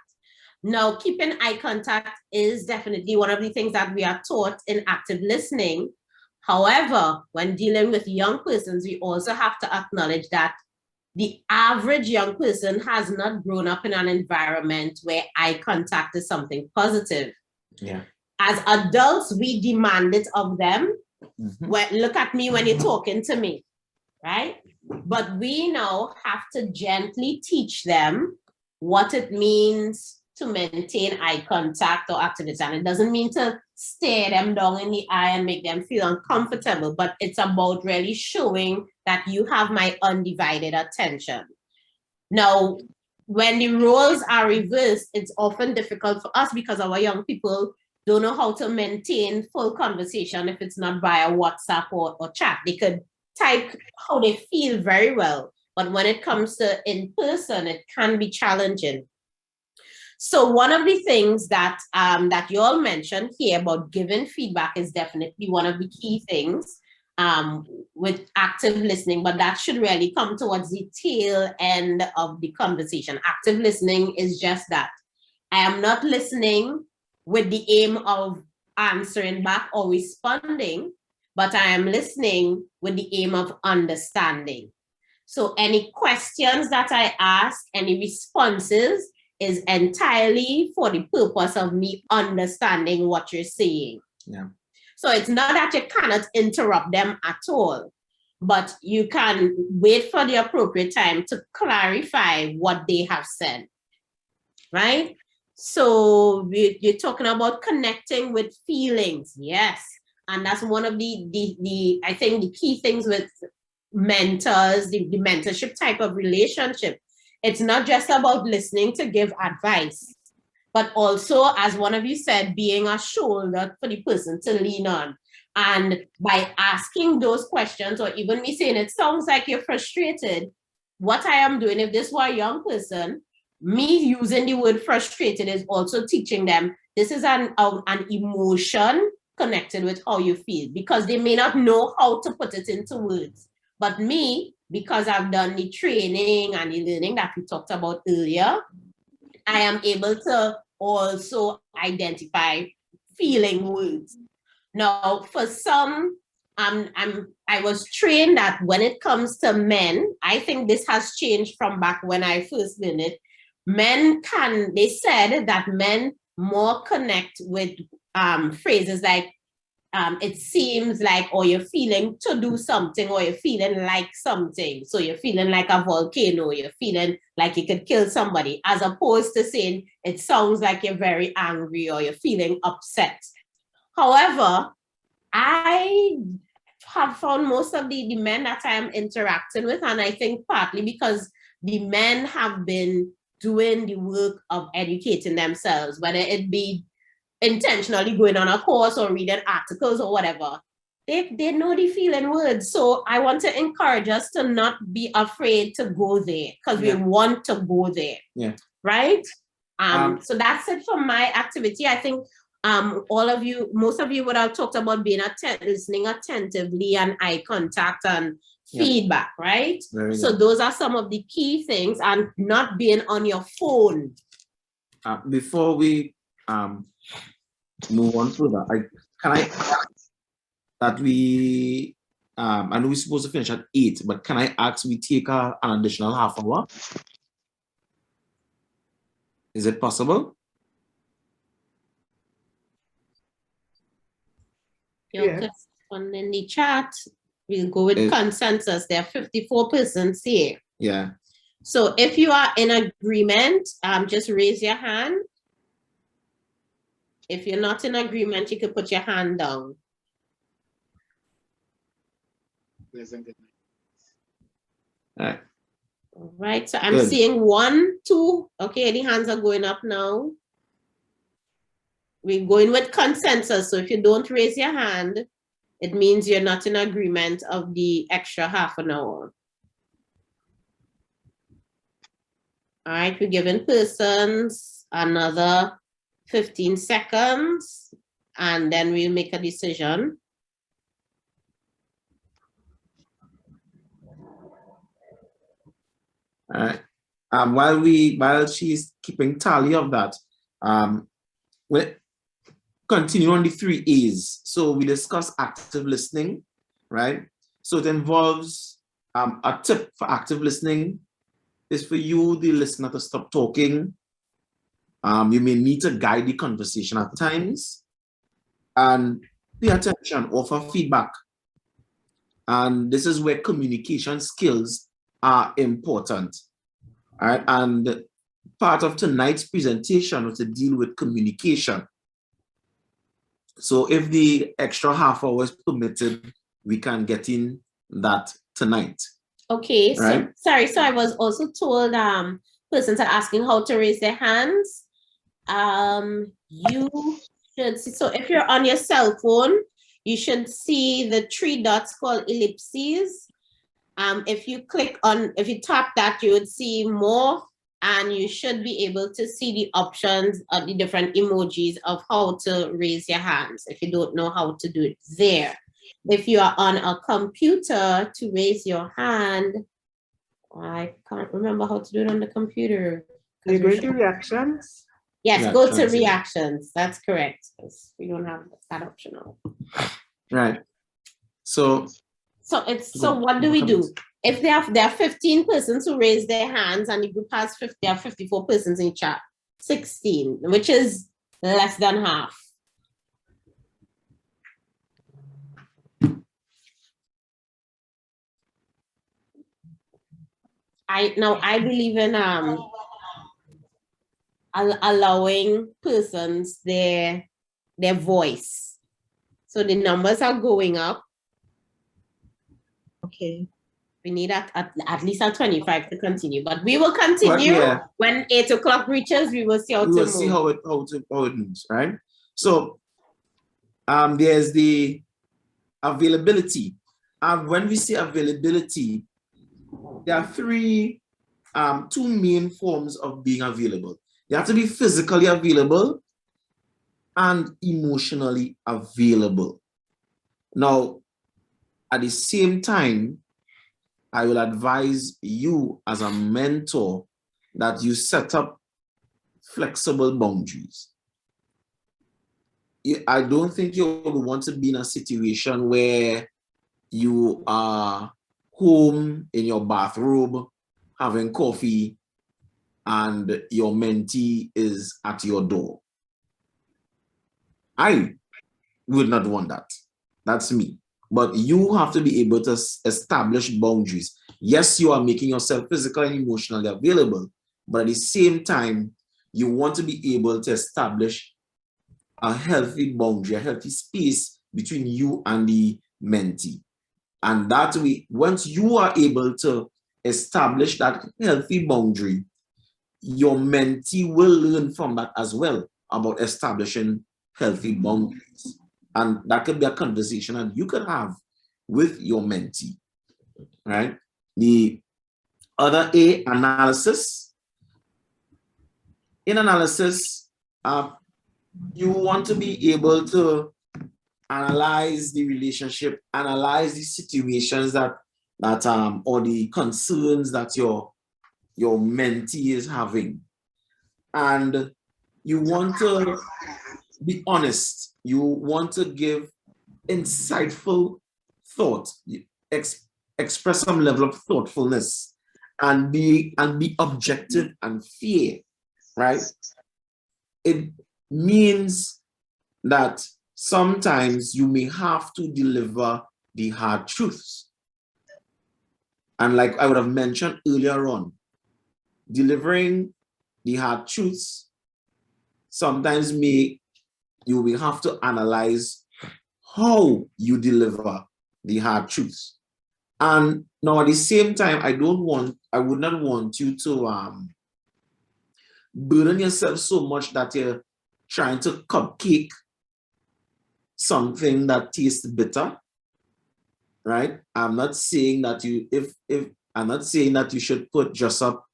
Now, keeping eye contact is definitely one of the things that we are taught in active listening. However, when dealing with young persons, we also have to acknowledge that the average young person has not grown up in an environment where eye contact is something positive. Yeah. As adults, we demand it of them. Well, look at me when you're talking to me, right? But we now have to gently teach them what it means to maintain eye contact or activity. And it doesn't mean to stare them down in the eye and make them feel uncomfortable, but it's about really showing that you have my undivided attention. Now, when the roles are reversed, it's often difficult for us because our young people don't know how to maintain full conversation if it's not via WhatsApp or chat. They could type how they feel very well, but when it comes to in person, it can be challenging. So one of the things that that you all mentioned here about giving feedback is definitely one of the key things with active listening, but that should really come towards the tail end of the conversation. Active listening is just that. I am not listening with the aim of answering back or responding, but I am listening with the aim of understanding. So any questions that I ask, any responses is entirely for the purpose of me understanding what you're saying. Yeah. So it's not that you cannot interrupt them at all, but you can wait for the appropriate time to clarify what they have said, right? So you're talking about connecting with feelings, yes. And that's one of the I think the key things with mentors, the mentorship type of relationship. It's not just about listening to give advice, but also, as one of you said, being a shoulder for the person to lean on. And by asking those questions, or even me saying, it sounds like you're frustrated, what I am doing, if this were a young person, me using the word frustrated is also teaching them this is an emotion connected with how you feel, because they may not know how to put it into words. But me, because I've done the training and the learning that we talked about earlier, I am able to also identify feeling words. Now, for some, I was trained that when it comes to men, I think this has changed from back when I first learned it. They said that men more connect with phrases like, it seems like, or you're feeling to do something, or you're feeling like something. So you're feeling like a volcano, you're feeling like you could kill somebody, as opposed to saying, it sounds like you're very angry or you're feeling upset. However, I have found most of the men that I am interacting with, and I think partly because the men have been doing the work of educating themselves, whether it be intentionally going on a course or reading articles or whatever, they know the feeling words. So I want to encourage us to not be afraid to go there, because we want to go there. Yeah. Right? So that's it for my activity. I think all of you, most of you would have talked about being listening attentively and eye contact and feedback, right? So those are some of the key things, and not being on your phone. Before we move on further, can I ask that we, I know we're supposed to finish at 8, but can I ask we take an additional half hour? Is it possible? On in the chat, we'll go with consensus. There are 54 persons here. Yeah. So if you are in agreement, just raise your hand. If you're not in agreement, you could put your hand down. All right, so I'm seeing 1, 2. Okay, the hands are going up now. We're going with consensus. So if you don't raise your hand, it means you're not in agreement of the extra half an hour. All right, we're giving persons another 15 seconds, and then we'll make a decision. All right. While she's keeping tally of that, we'll continue on the 3 A's. So we discuss active listening, right? So it involves a tip for active listening is for you, the listener, to stop talking. You may need to guide the conversation at times, and pay attention, offer feedback. And this is where communication skills are important. All right, and part of tonight's presentation was to deal with communication. So if the extra half hour is permitted, we can get in that tonight. Okay, so Right. sorry. So I was also told persons are asking how to raise their hands. You should see, so if you're on your cell phone, you should see the 3 dots called ellipses. If you tap that, you would see more, and you should be able to see the options of the different emojis of how to raise your hands if you don't know how to do it there. If you are on a computer to raise your hand, I can't remember how to do it on the computer. You go to reactions? Yes, go to reactions. That's correct. We don't have that option on. Right. So what do we do? If there are 15 persons who raise their hands and the group has 50, there are 54 persons in chat. 16, which is less than half. I believe in allowing persons their voice. So the numbers are going up. Okay. We need at least a 25 to continue, but we will continue. Well, yeah. When 8 o'clock reaches, we will see how it moves, right? So there's the availability. When we say availability, there are two main forms of being available. You have to be physically available and emotionally available. Now, at the same time, I will advise you as a mentor that you set up flexible boundaries. I don't think you would want to be in a situation where you are home in your bathrobe having coffee and your mentee is at your door. I would not want that. That's me. But you have to be able to establish boundaries. Yes, you are making yourself physically and emotionally available, but at the same time, you want to be able to establish a healthy boundary, a healthy space between you and the mentee. And that way, once you are able to establish that healthy boundary, your mentee will learn from that as well about establishing healthy boundaries. And that could be a conversation that you could have with your mentee, right? The other A, analysis. In analysis, you want to be able to analyze the relationship, analyze the situations or the concerns that your mentee is having. And you want to be honest. You want to give insightful thought, express some level of thoughtfulness, and be objective and fair, right? It means that sometimes you may have to deliver the hard truths. And like I would have mentioned earlier on, delivering the hard truths sometimes you will have to analyze how you deliver the hard truths. And now at the same time, I would not want you to burden yourself so much that you're trying to cupcake something that tastes bitter, right? I'm not saying that I'm not saying that you should put dress up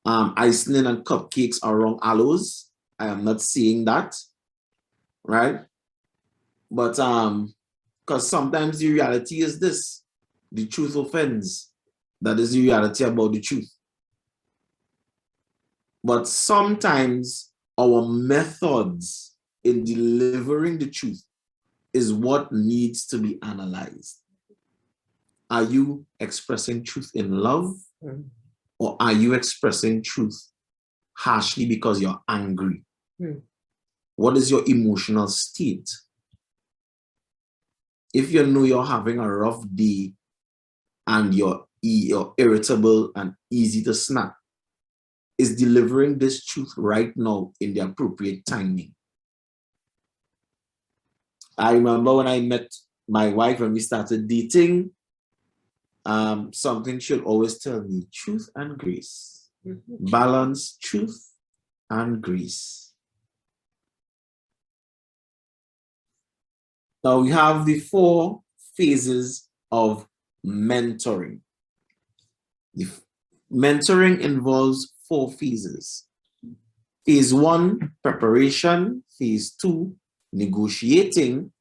icing and cupcakes around aloes. I am not saying that, right? But because sometimes the reality is this: the truth offends. That is the reality about the truth. But sometimes our methods in delivering the truth is what needs to be analyzed. Are you expressing truth in love? Or are you expressing truth harshly because you're angry? What is your emotional state? If you know you're having a rough day and you're irritable and easy to snap, is delivering this truth right now in the appropriate timing? I remember when I met my wife, when we started dating, something should always tell me truth and grace. Balance, truth, and grace. Now we have the 4 phases of mentoring. Mentoring involves 4 phases. Phase 1, preparation. Phase 2, negotiating.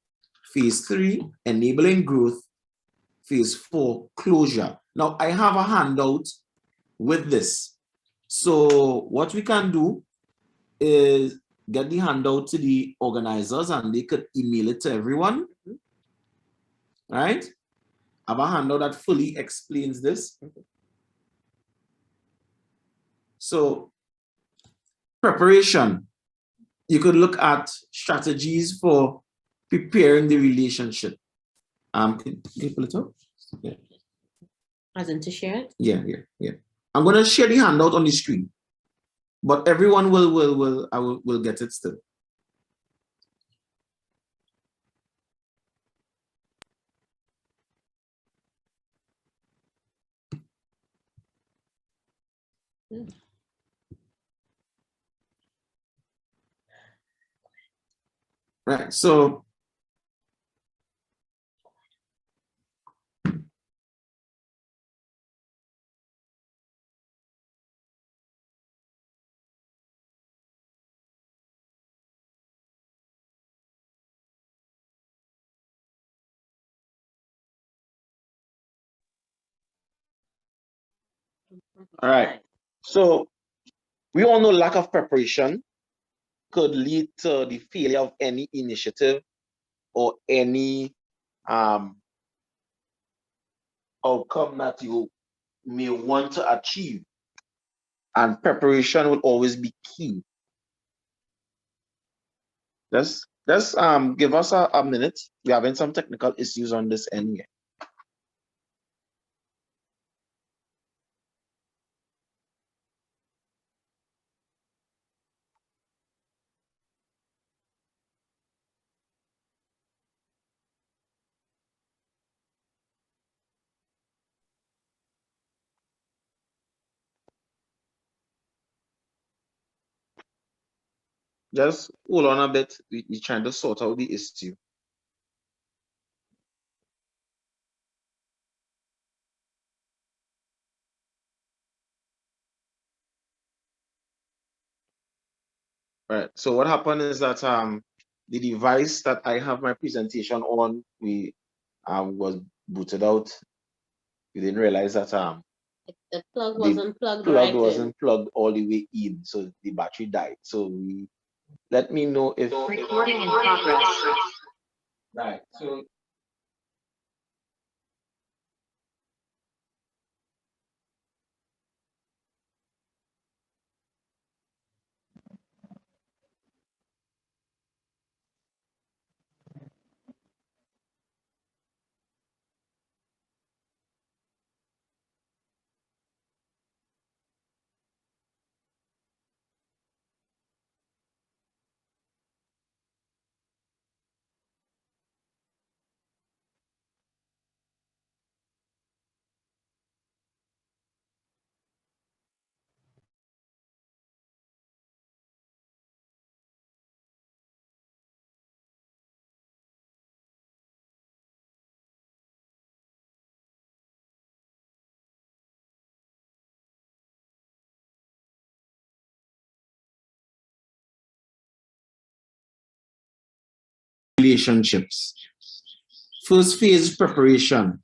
Phase 3, enabling growth. Phase 4, closure. Now, I have a handout with this. So what we can do is get the handout to the organizers and they could email it to everyone. Right? I have a handout that fully explains this. So, preparation. You could look at strategies for preparing the relationship. Can you pull it up? Yeah. As in to share it? Yeah. I'm going to share the handout on the screen, but everyone will get it still. Right, so all right. So we all know lack of preparation could lead to the failure of any initiative or any outcome that you may want to achieve. And preparation will always be key. Just give us a minute. We're having some technical issues on this end here. Just hold on a bit. We're trying to sort out the issue. Right. So what happened is that the device that I have my presentation on, we was booted out. We didn't realize that the plug wasn't plugged right in. Plugged all the way in, so the battery died. So let me know if recording in progress. Right. So relationships. First phase, preparation.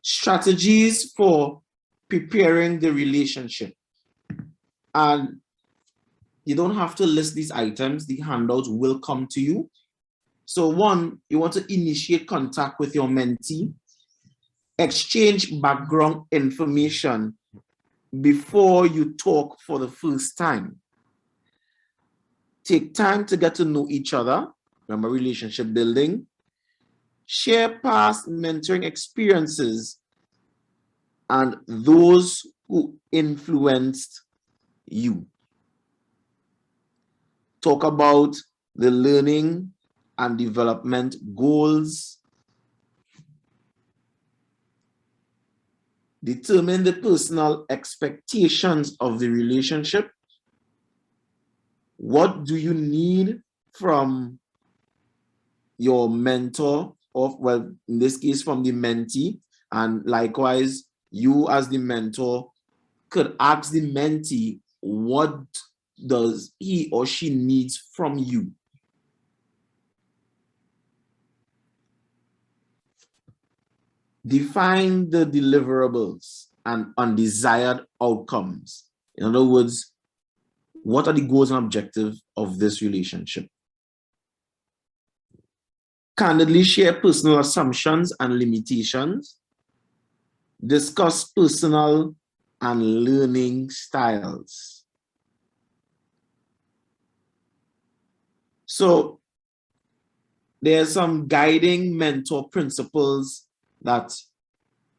Strategies for preparing the relationship. And you don't have to list these items. The handouts will come to you. So 1, you want to initiate contact with your mentee. Exchange background information before you talk for the first time. Take time to get to know each other. Remember, relationship building. Share past mentoring experiences and those who influenced you. Talk about the learning and development goals. determine the personal expectations of the relationship. What do you need from your mentor, or, well, in this case, from the mentee? And likewise, you as the mentor could ask the mentee, what does he or she needs from you? Define the deliverables and undesired outcomes. In other words, what are the goals and objectives of this relationship? Candidly share personal assumptions and limitations. Discuss personal and learning styles. So there are some guiding mentor principles that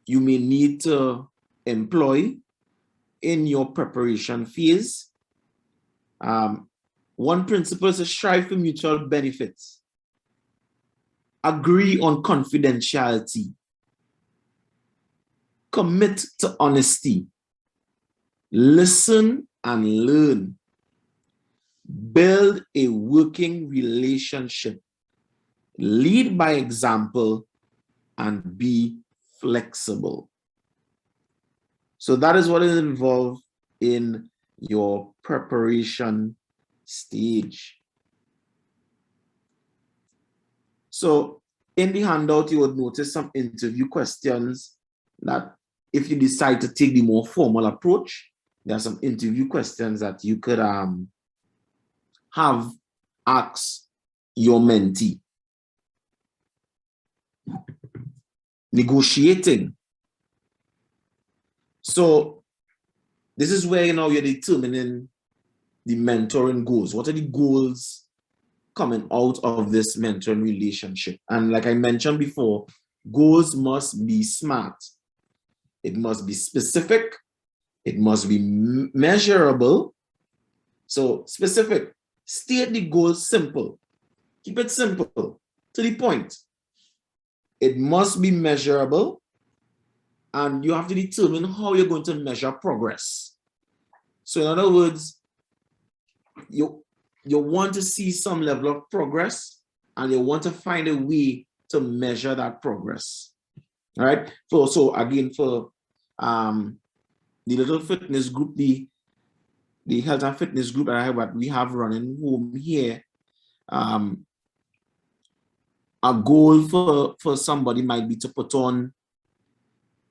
you may need to employ in your preparation phase. One principle is to strive for mutual benefits. Agree on confidentiality. Commit to honesty. Listen and learn. Build a working relationship. Lead by example and be flexible. So that is what is involved in your preparation stage. So in the handout, you would notice some interview questions that if you decide to take the more formal approach, there are some interview questions that you could have asked your mentee. Negotiating. So this is where, you're determining the mentoring goals. What are the goals coming out of this mentoring relationship? And like I mentioned before, goals must be SMART. It must be specific. It must be measurable. So specific, state the goal simple. Keep it simple, to the point. It must be measurable, and you have to determine how you're going to measure progress. So in other words, you want to see some level of progress, and you want to find a way to measure that progress. All right. So again, for the little fitness group, the health and fitness group that we have running home here, a goal for somebody might be to put on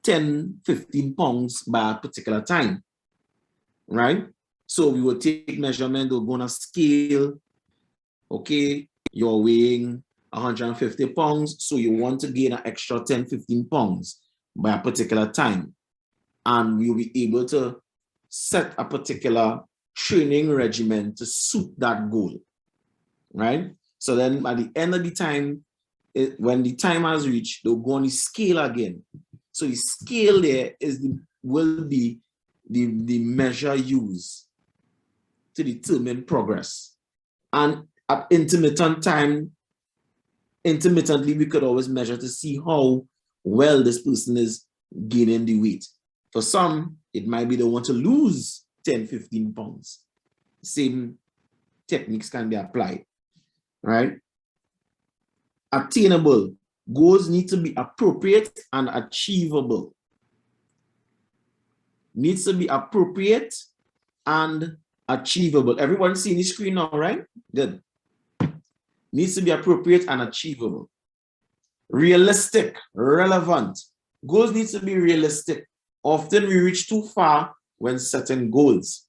10, 15 pounds by a particular time, right? So we will take measurement, we'll go on a scale. Okay, you're weighing 150 pounds, so you want to gain an extra 10, 15 pounds by a particular time. And you'll be able to set a particular training regimen to suit that goal, right? So then by the end of the time, when the time has reached, they'll go on the scale again. So the scale there will be the measure used to determine progress. And at intermittently, we could always measure to see how well this person is gaining the weight. For some, it might be they want to lose 10, 15 pounds. Same techniques can be applied, right? Attainable. Goals need to be appropriate and achievable. Needs to be appropriate and achievable. Everyone seeing the screen now, right? Good. Needs to be appropriate and achievable. Realistic, relevant. Goals need to be realistic. Often we reach too far when setting goals.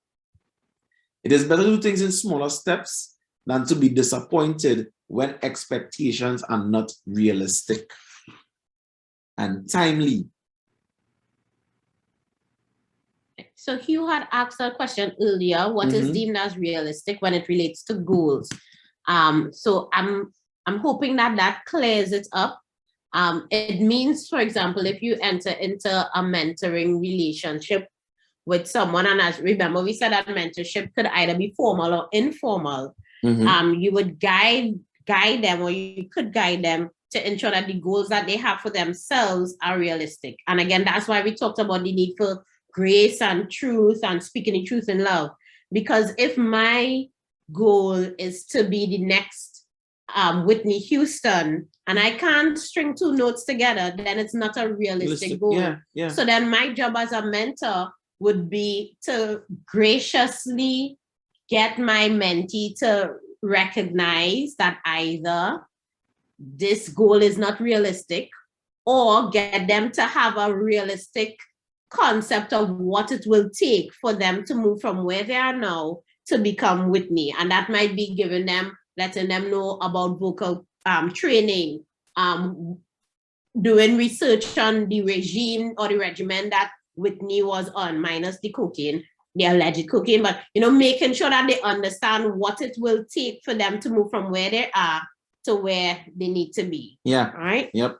It is better to do things in smaller steps than to be disappointed when expectations are not realistic. And timely. So Hugh had asked a question earlier, what is deemed as realistic when it relates to goals? So I'm hoping that clears it up. It means, for example, if you enter into a mentoring relationship with someone, and as remember, we said that mentorship could either be formal or informal. You would guide them, or you could guide them to ensure that the goals that they have for themselves are realistic. And again, that's why we talked about the need for grace and truth and speaking the truth in love. Because if my goal is to be the next Whitney Houston, and I can't string two notes together, then it's not a realistic goal. Yeah, yeah. So then my job as a mentor would be to graciously get my mentee to recognize that either this goal is not realistic, or get them to have a realistic concept of what it will take for them to move from where they are now to become Whitney. And that might be giving them, letting them know about vocal training, doing research on the regime or the regimen that Whitney was on, minus the cocaine, the alleged cocaine, but making sure that they understand what it will take for them to move from where they are to where they need to be. Yeah. All right. Yep.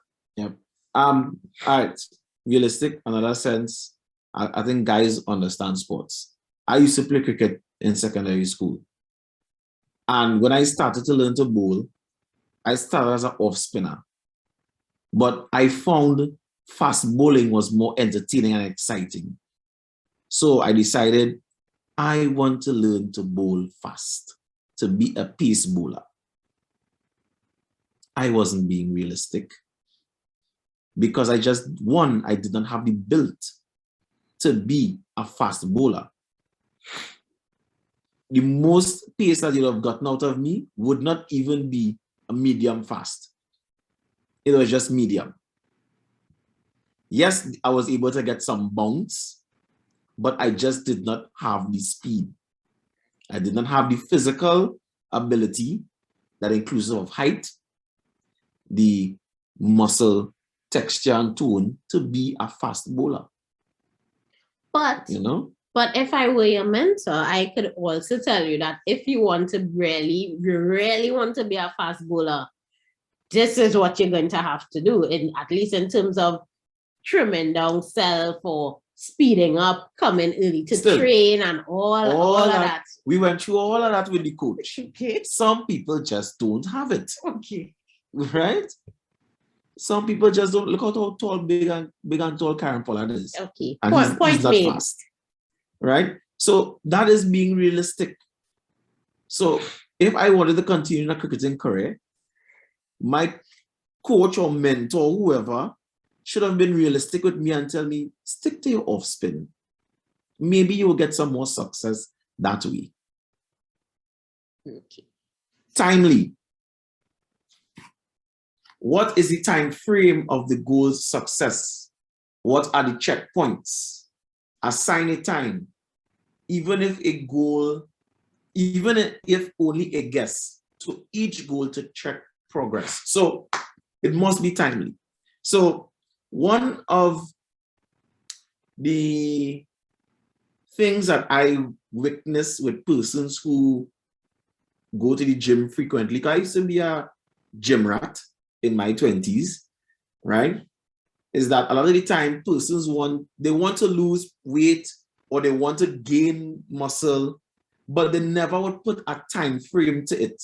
All right. Realistic, another sense. I think guys understand sports. I used to play cricket in secondary school. And when I started to learn to bowl, I started as an off spinner. But I found fast bowling was more entertaining and exciting. So I decided I want to learn to bowl fast, to be a pace bowler. I wasn't being realistic because I did not have the build to be a fast bowler. The most pace that you'd have gotten out of me would not even be a medium fast. It was just medium. Yes, I was able to get some bounce, but I just did not have the speed. I did not have the physical ability that inclusive of height, the muscle texture and tone to be a fast bowler. But But if I were your mentor, I could also tell you that if you want to really want to be a fast bowler, this is what you're going to have to do, at least in terms of trimming down self or speeding up, coming early to train and all of that. We went through all of that with the coach. Okay. Some people just don't have it. Okay. Right? Some people just don't. Look how tall, big and tall Karen Pollard is. Okay. And he's not fast. Right? So that is being realistic. So if I wanted to continue a cricketing career, my coach or mentor, whoever, should have been realistic with me and tell me, stick to your off spin. Maybe you will get some more success that way. Okay. Timely. What is the time frame of the goal's success? What are the checkpoints? Assign a time. Even if only a guess to each goal to check progress. So it must be timely. So one of the things that I witness with persons who go to the gym frequently, because I used to be a gym rat in my 20s, right? Is that a lot of the time persons want to lose weight or they want to gain muscle, but they never would put a time frame to it.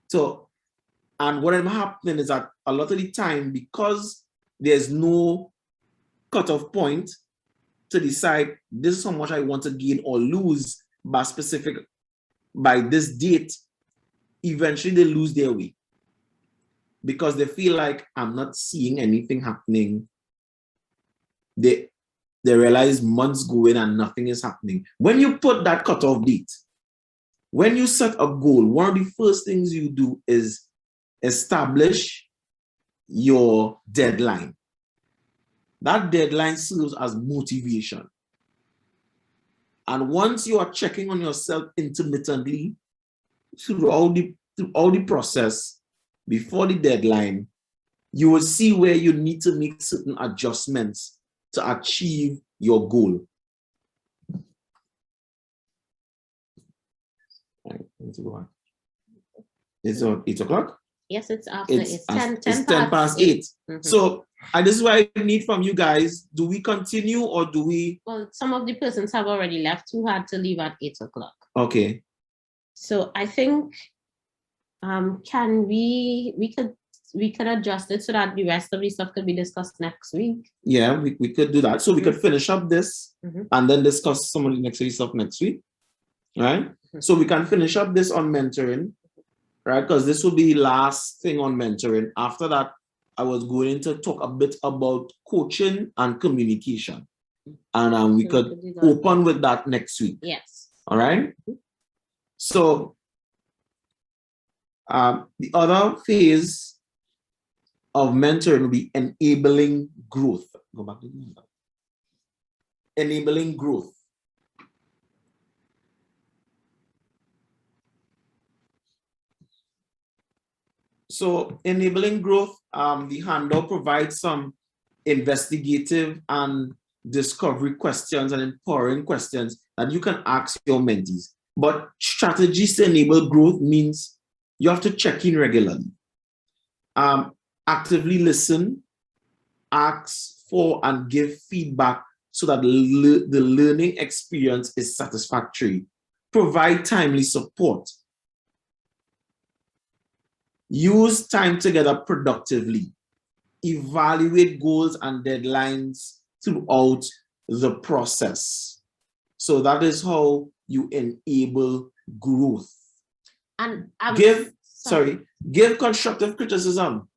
So, and what is happening is that a lot of the time, because there's no cutoff point to decide this is how much I want to gain or lose by this date, eventually they lose their way because they feel like I'm not seeing anything happening. They realize months go in and nothing is happening. When you put that cutoff date, when you set a goal, one of the first things you do is establish your deadline. That deadline serves as motivation. And once you are checking on yourself intermittently throughout the process before the deadline, you will see where you need to make certain adjustments to achieve your goal. It's 8 o'clock? Yes, it's after. It's 10 past 8. Mm-hmm. So, and this is what I need from you guys. Do we continue or do we? Well, some of the persons have already left who had to leave at 8 o'clock. Okay. So I think, can we we can adjust it so that the rest of the stuff could be discussed next week. Yeah, we could do that. So we could finish up this and then discuss some of the next week stuff next week, right? So we can finish up this on mentoring, right? Because this will be the last thing on mentoring. After that, I was going to talk a bit about coaching and communication. And we could open with that next week. Yes. All right. So the other phase of mentoring will be enabling growth. Go back to the enabling growth. So enabling growth, the handout provides some investigative and discovery questions and empowering questions that you can ask your mentees. But strategies to enable growth means you have to check in regularly. Actively listen, ask for and give feedback so that the learning experience is satisfactory. Provide timely support. Use time together productively. Evaluate goals and deadlines throughout the process. So that is how you enable growth. And give constructive criticism,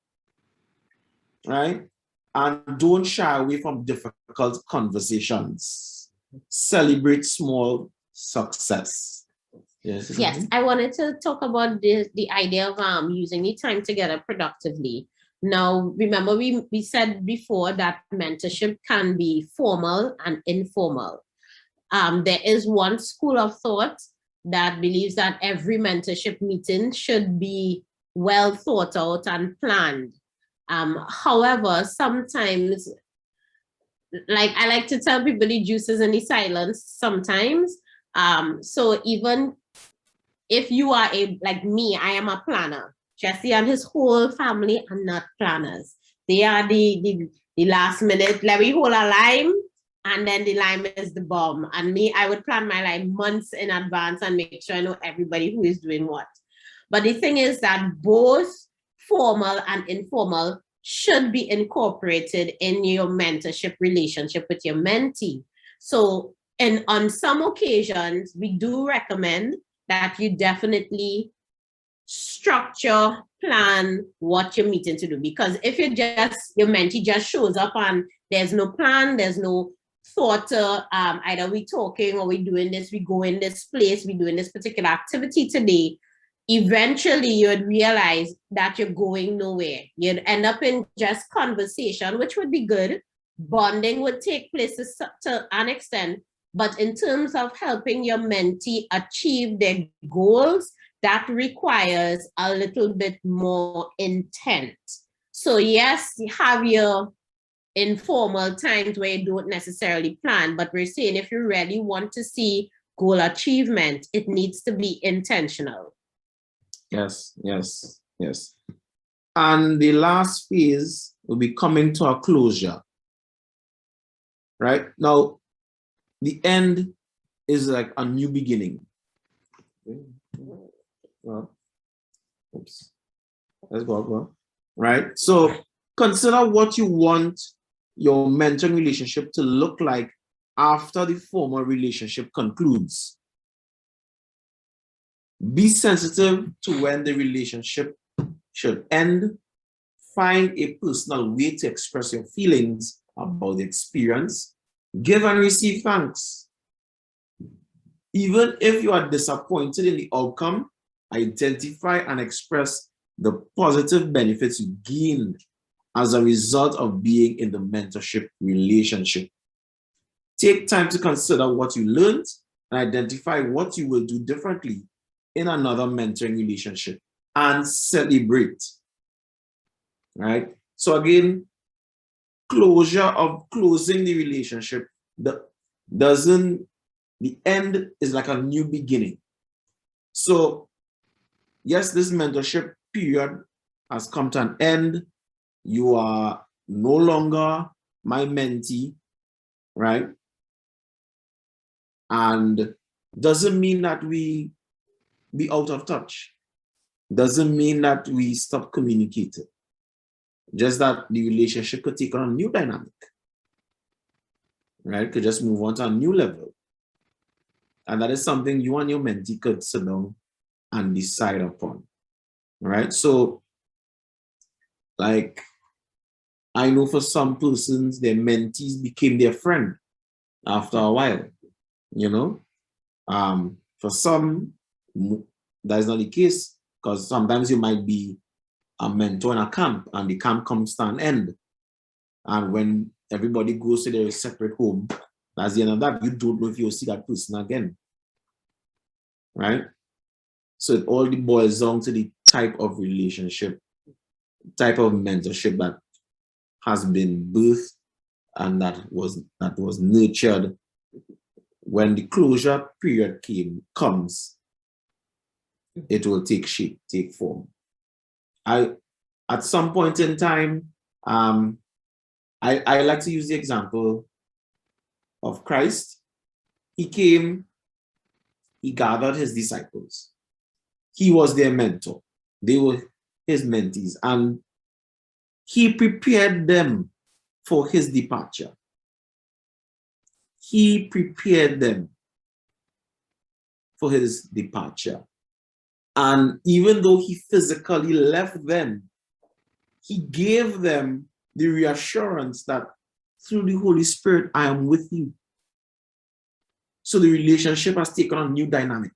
right? And don't shy away from difficult conversations. Celebrate small success. Yes. Yes, I wanted to talk about the idea of using the time together productively. Now, remember we said before that mentorship can be formal and informal. There is one school of thought that believes that every mentorship meeting should be well thought out and planned. However, sometimes, like I like to tell people, the juice is in the silence sometimes. So even if you are like me, I am a planner. Jesse and his whole family are not planners. They are the last minute, let me hold a lime, and then the lime is the bomb. And me, I would plan my lime months in advance and make sure I know everybody who is doing what. But the thing is that both formal and informal should be incorporated in your mentorship relationship with your mentee. So, and on some occasions, we do recommend that you definitely structure, plan what you're meeting to do. Because if your mentee just shows up and there's no plan, there's no thought, either we talking or we doing this, we go in this place, we doing this particular activity today, eventually you'd realize that you're going nowhere. You'd end up in just conversation, which would be good. Bonding would take place to an extent, but in terms of helping your mentee achieve their goals, that requires a little bit more intent. So yes, you have your informal times where you don't necessarily plan, but we're saying if you really want to see goal achievement, it needs to be intentional. Yes. And the last phase will be coming to a closure. Right? Now, the end is like a new beginning. Well, oops. Let's go. Right? So consider what you want your mentoring relationship to look like after the formal relationship concludes. Be sensitive to when the relationship should end. Find a personal way to express your feelings about the experience. Give and receive thanks. Even if you are disappointed in the outcome, identify and express the positive benefits you gained as a result of being in the mentorship relationship. Take time to consider what you learned and identify what you will do differently in another mentoring relationship and celebrate. Right? So again, closing the relationship, the end is like a new beginning. So yes, this mentorship period has come to an end. You are no longer my mentee, right? And doesn't mean that we be out of touch. Doesn't mean that we stop communicating. Just that the relationship could take on a new dynamic, right? Could just move on to a new level. And that is something you and your mentee could sit down and decide upon, right? So, like, I know for some persons, their mentees became their friend after a while, you know? For some, that is not the case, because sometimes you might be a mentor in a camp and the camp comes to an end. And when everybody goes to their separate home, that's the end of that. You don't know if you'll see that person again, right? So it all boils down to the type of relationship, type of mentorship that has been birthed and that was nurtured. When the closure period comes, it will take shape, take form. At some point in time, I like to use the example of Christ. He came, he gathered his disciples. He was their mentor. They were his mentees, and he prepared them for his departure. He prepared them for his departure. And even though he physically left them, he gave them the reassurance that through the Holy Spirit, I am with you. So the relationship has taken on a new dynamic.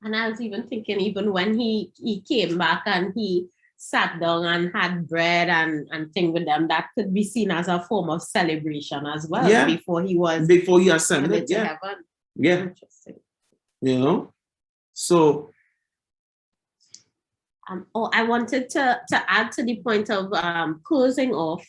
And I was even thinking, even when he came back and he sat down and had bread and thing with them, that could be seen as a form of celebration as well. Yeah. Before he ascended. to Yeah. heaven. Yeah. Interesting. You know? So I wanted to add to the point of closing off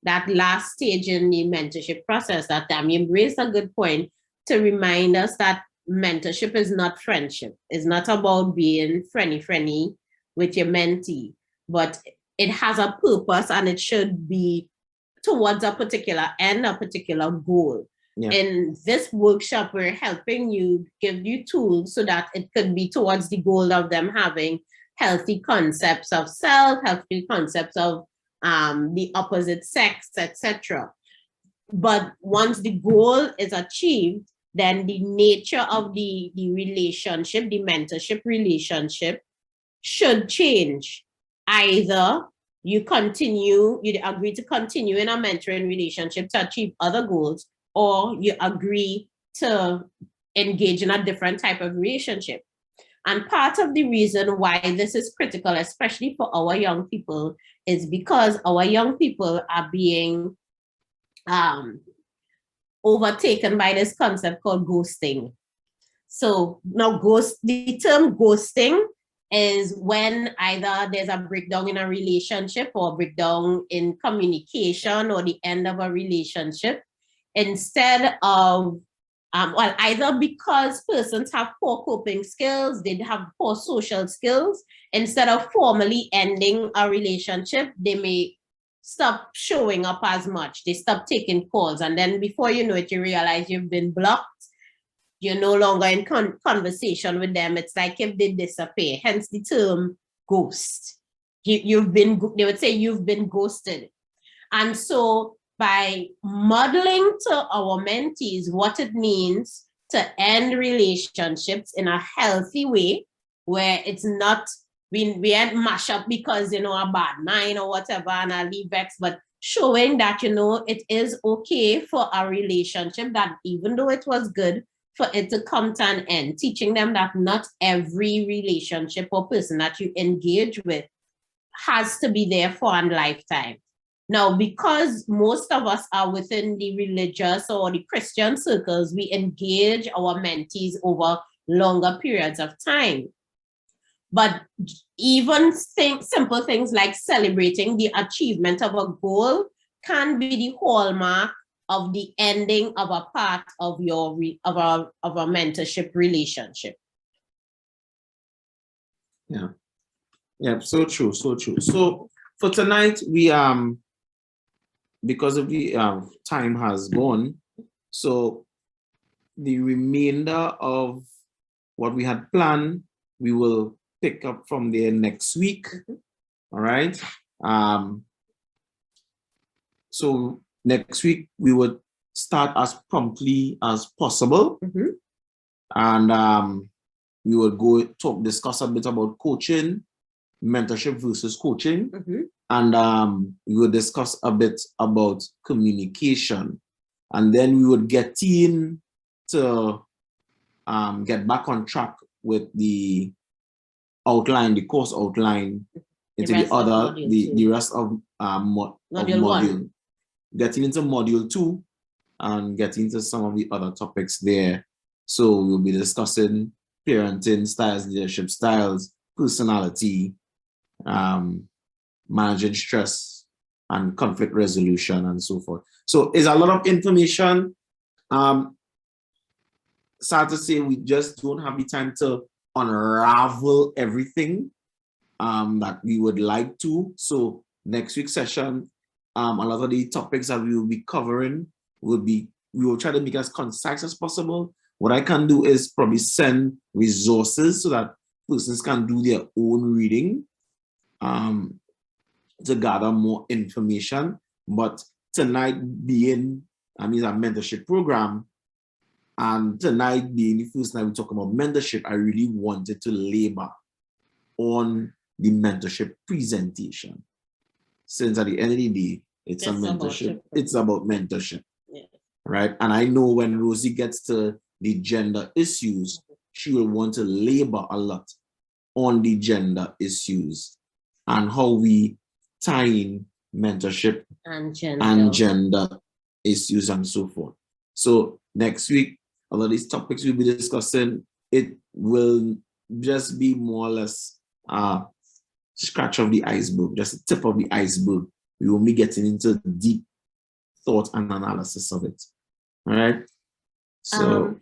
that last stage in the mentorship process, that you raised a good point to remind us that mentorship is not friendship. It's not about being friendly with your mentee, but it has a purpose and it should be towards a particular end, a particular goal. Yeah. In this workshop, we're helping you, give you tools so that it could be towards the goal of them having healthy concepts of self, healthy concepts of the opposite sex, etc. But once the goal is achieved, then the nature of the relationship, the mentorship relationship, should change. Either you agree to continue in a mentoring relationship to achieve other goals, or you agree to engage in a different type of relationship. And part of the reason why this is critical, especially for our young people, is because our young people are being overtaken by this concept called ghosting. So now the term ghosting is when either there's a breakdown in a relationship or a breakdown in communication or the end of a relationship, instead of either because persons have poor coping skills, they have poor social skills, instead of formally ending a relationship, they may stop showing up as much. They stop taking calls. And then before you know it, you realize you've been blocked. You're no longer in conversation with them. It's like if they disappear, hence the term ghost. They would say you've been ghosted. And so by modeling to our mentees what it means to end relationships in a healthy way, where it's not, we ain't mash up because, a bad mind or whatever, and I leave vex, but showing that, it is okay for a relationship that even though it was good, for it to come to an end, teaching them that not every relationship or person that you engage with has to be there for a lifetime. Now, because most of us are within the religious or the Christian circles, we engage our mentees over longer periods of time. But even simple things like celebrating the achievement of a goal can be the hallmark of the ending of a part of a mentorship relationship. Yeah. Yeah, so true, so true. So for tonight, we because of the time has gone, so the remainder of what we had planned, we will pick up from there next week. All right. So next week we would start as promptly as possible, and we would discuss a bit about coaching, mentorship versus coaching, and we would discuss a bit about communication, and then we would get in to get back on track with the outline, the course outline, into the rest of module. Getting into module 2 and getting into some of the other topics there. So we'll be discussing parenting styles, leadership styles, personality, managing stress, and conflict resolution, and so forth. So it's a lot of information. Sad to say, we just don't have the time to unravel everything that we would like to. So next week's session, a lot of the topics that we will be covering we will try to make as concise as possible. What I can do is probably send resources so that persons can do their own reading to gather more information. But tonight being, a mentorship program, and tonight being the first time we talk about mentorship, I really wanted to labor on the mentorship presentation. Since at the end of the day, it's a mentorship. It's about mentorship, right? And I know when Rosie gets to the gender issues, she will want to labor a lot on the gender issues and how we tie in mentorship and gender issues and so forth. So next week, a lot of these topics we'll be discussing, it will just be more or less scratch of the iceberg, just the tip of the iceberg. We will be getting into deep thought and analysis of it. All right. So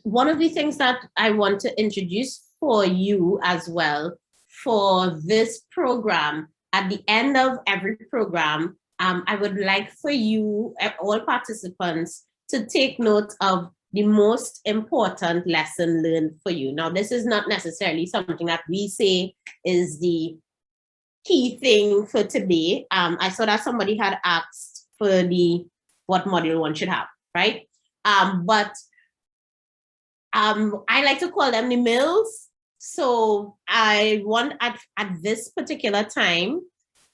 one of the things that I want to introduce for you as well for this program, at the end of every program, I would like for you, all participants, to take note of the most important lesson learned for you. Now, this is not necessarily something that we say is the key thing for today. I saw that somebody had asked for what module one should have, right? But I like to call them the mills. So I want at this particular time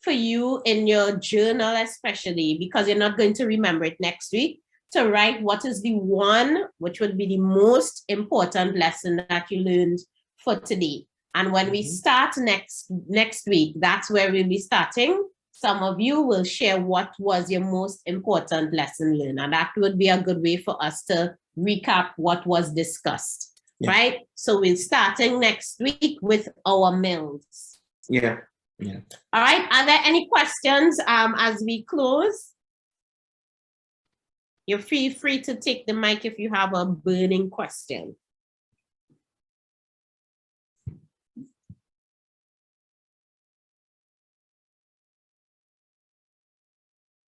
for you in your journal, especially because you're not going to remember it next week, to write what is the one, which would be the most important lesson that you learned for today. And when we start next week, that's where we'll be starting. Some of you will share what was your most important lesson learned. And that would be a good way for us to recap what was discussed, right? So we're starting next week with our mills. Yeah. All right. Are there any questions as we close? You're free to take the mic if you have a burning question.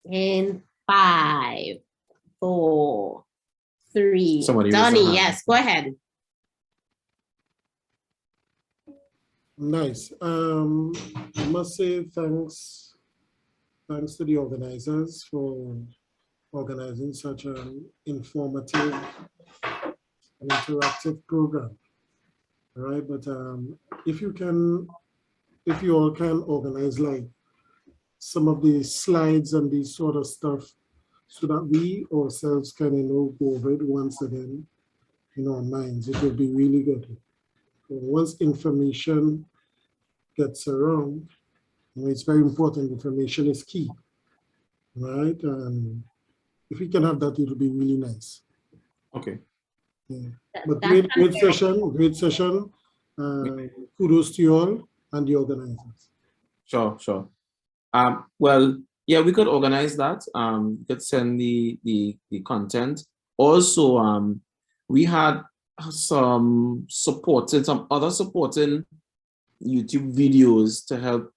In 5, 4, 3. Donnie, yes, go ahead. Nice. I must say thanks to the organizers for organizing such an informative and interactive program. All right, but if you all can organize like some of the slides and this sort of stuff so that we ourselves can, go over it once again in our minds, it will be really good. Once information gets around, it's very important. Information is key, right? And if we can have that, it will be really nice. Okay. Yeah. But great session. Kudos to you all and the organizers. Sure. Well, yeah, we could organize that. We could send the content. Also, we had some other supporting YouTube videos to help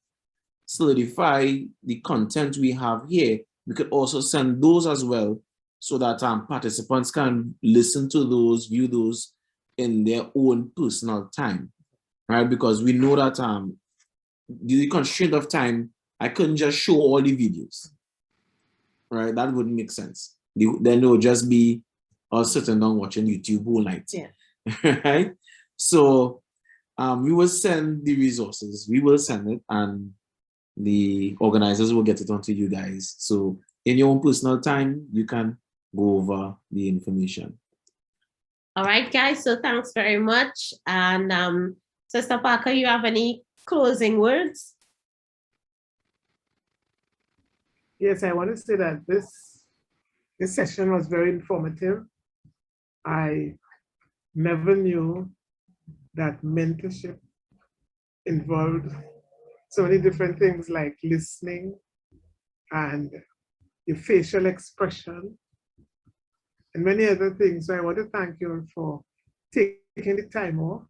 solidify the content we have here. We could also send those as well so that participants can listen to those, view those in their own personal time, right? Because we know that the constraint of time, I couldn't just show all the videos, right? That wouldn't make sense. Then it would just be us sitting down watching YouTube all night, right? So we will send the resources. We will send it, and the organizers will get it onto you guys. So in your own personal time, you can go over the information. All right, guys. So thanks very much. And Sister Parker, you have any closing words? Yes, I want to say that this session was very informative. I never knew that mentorship involved so many different things like listening and your facial expression and many other things. So I want to thank you for taking the time off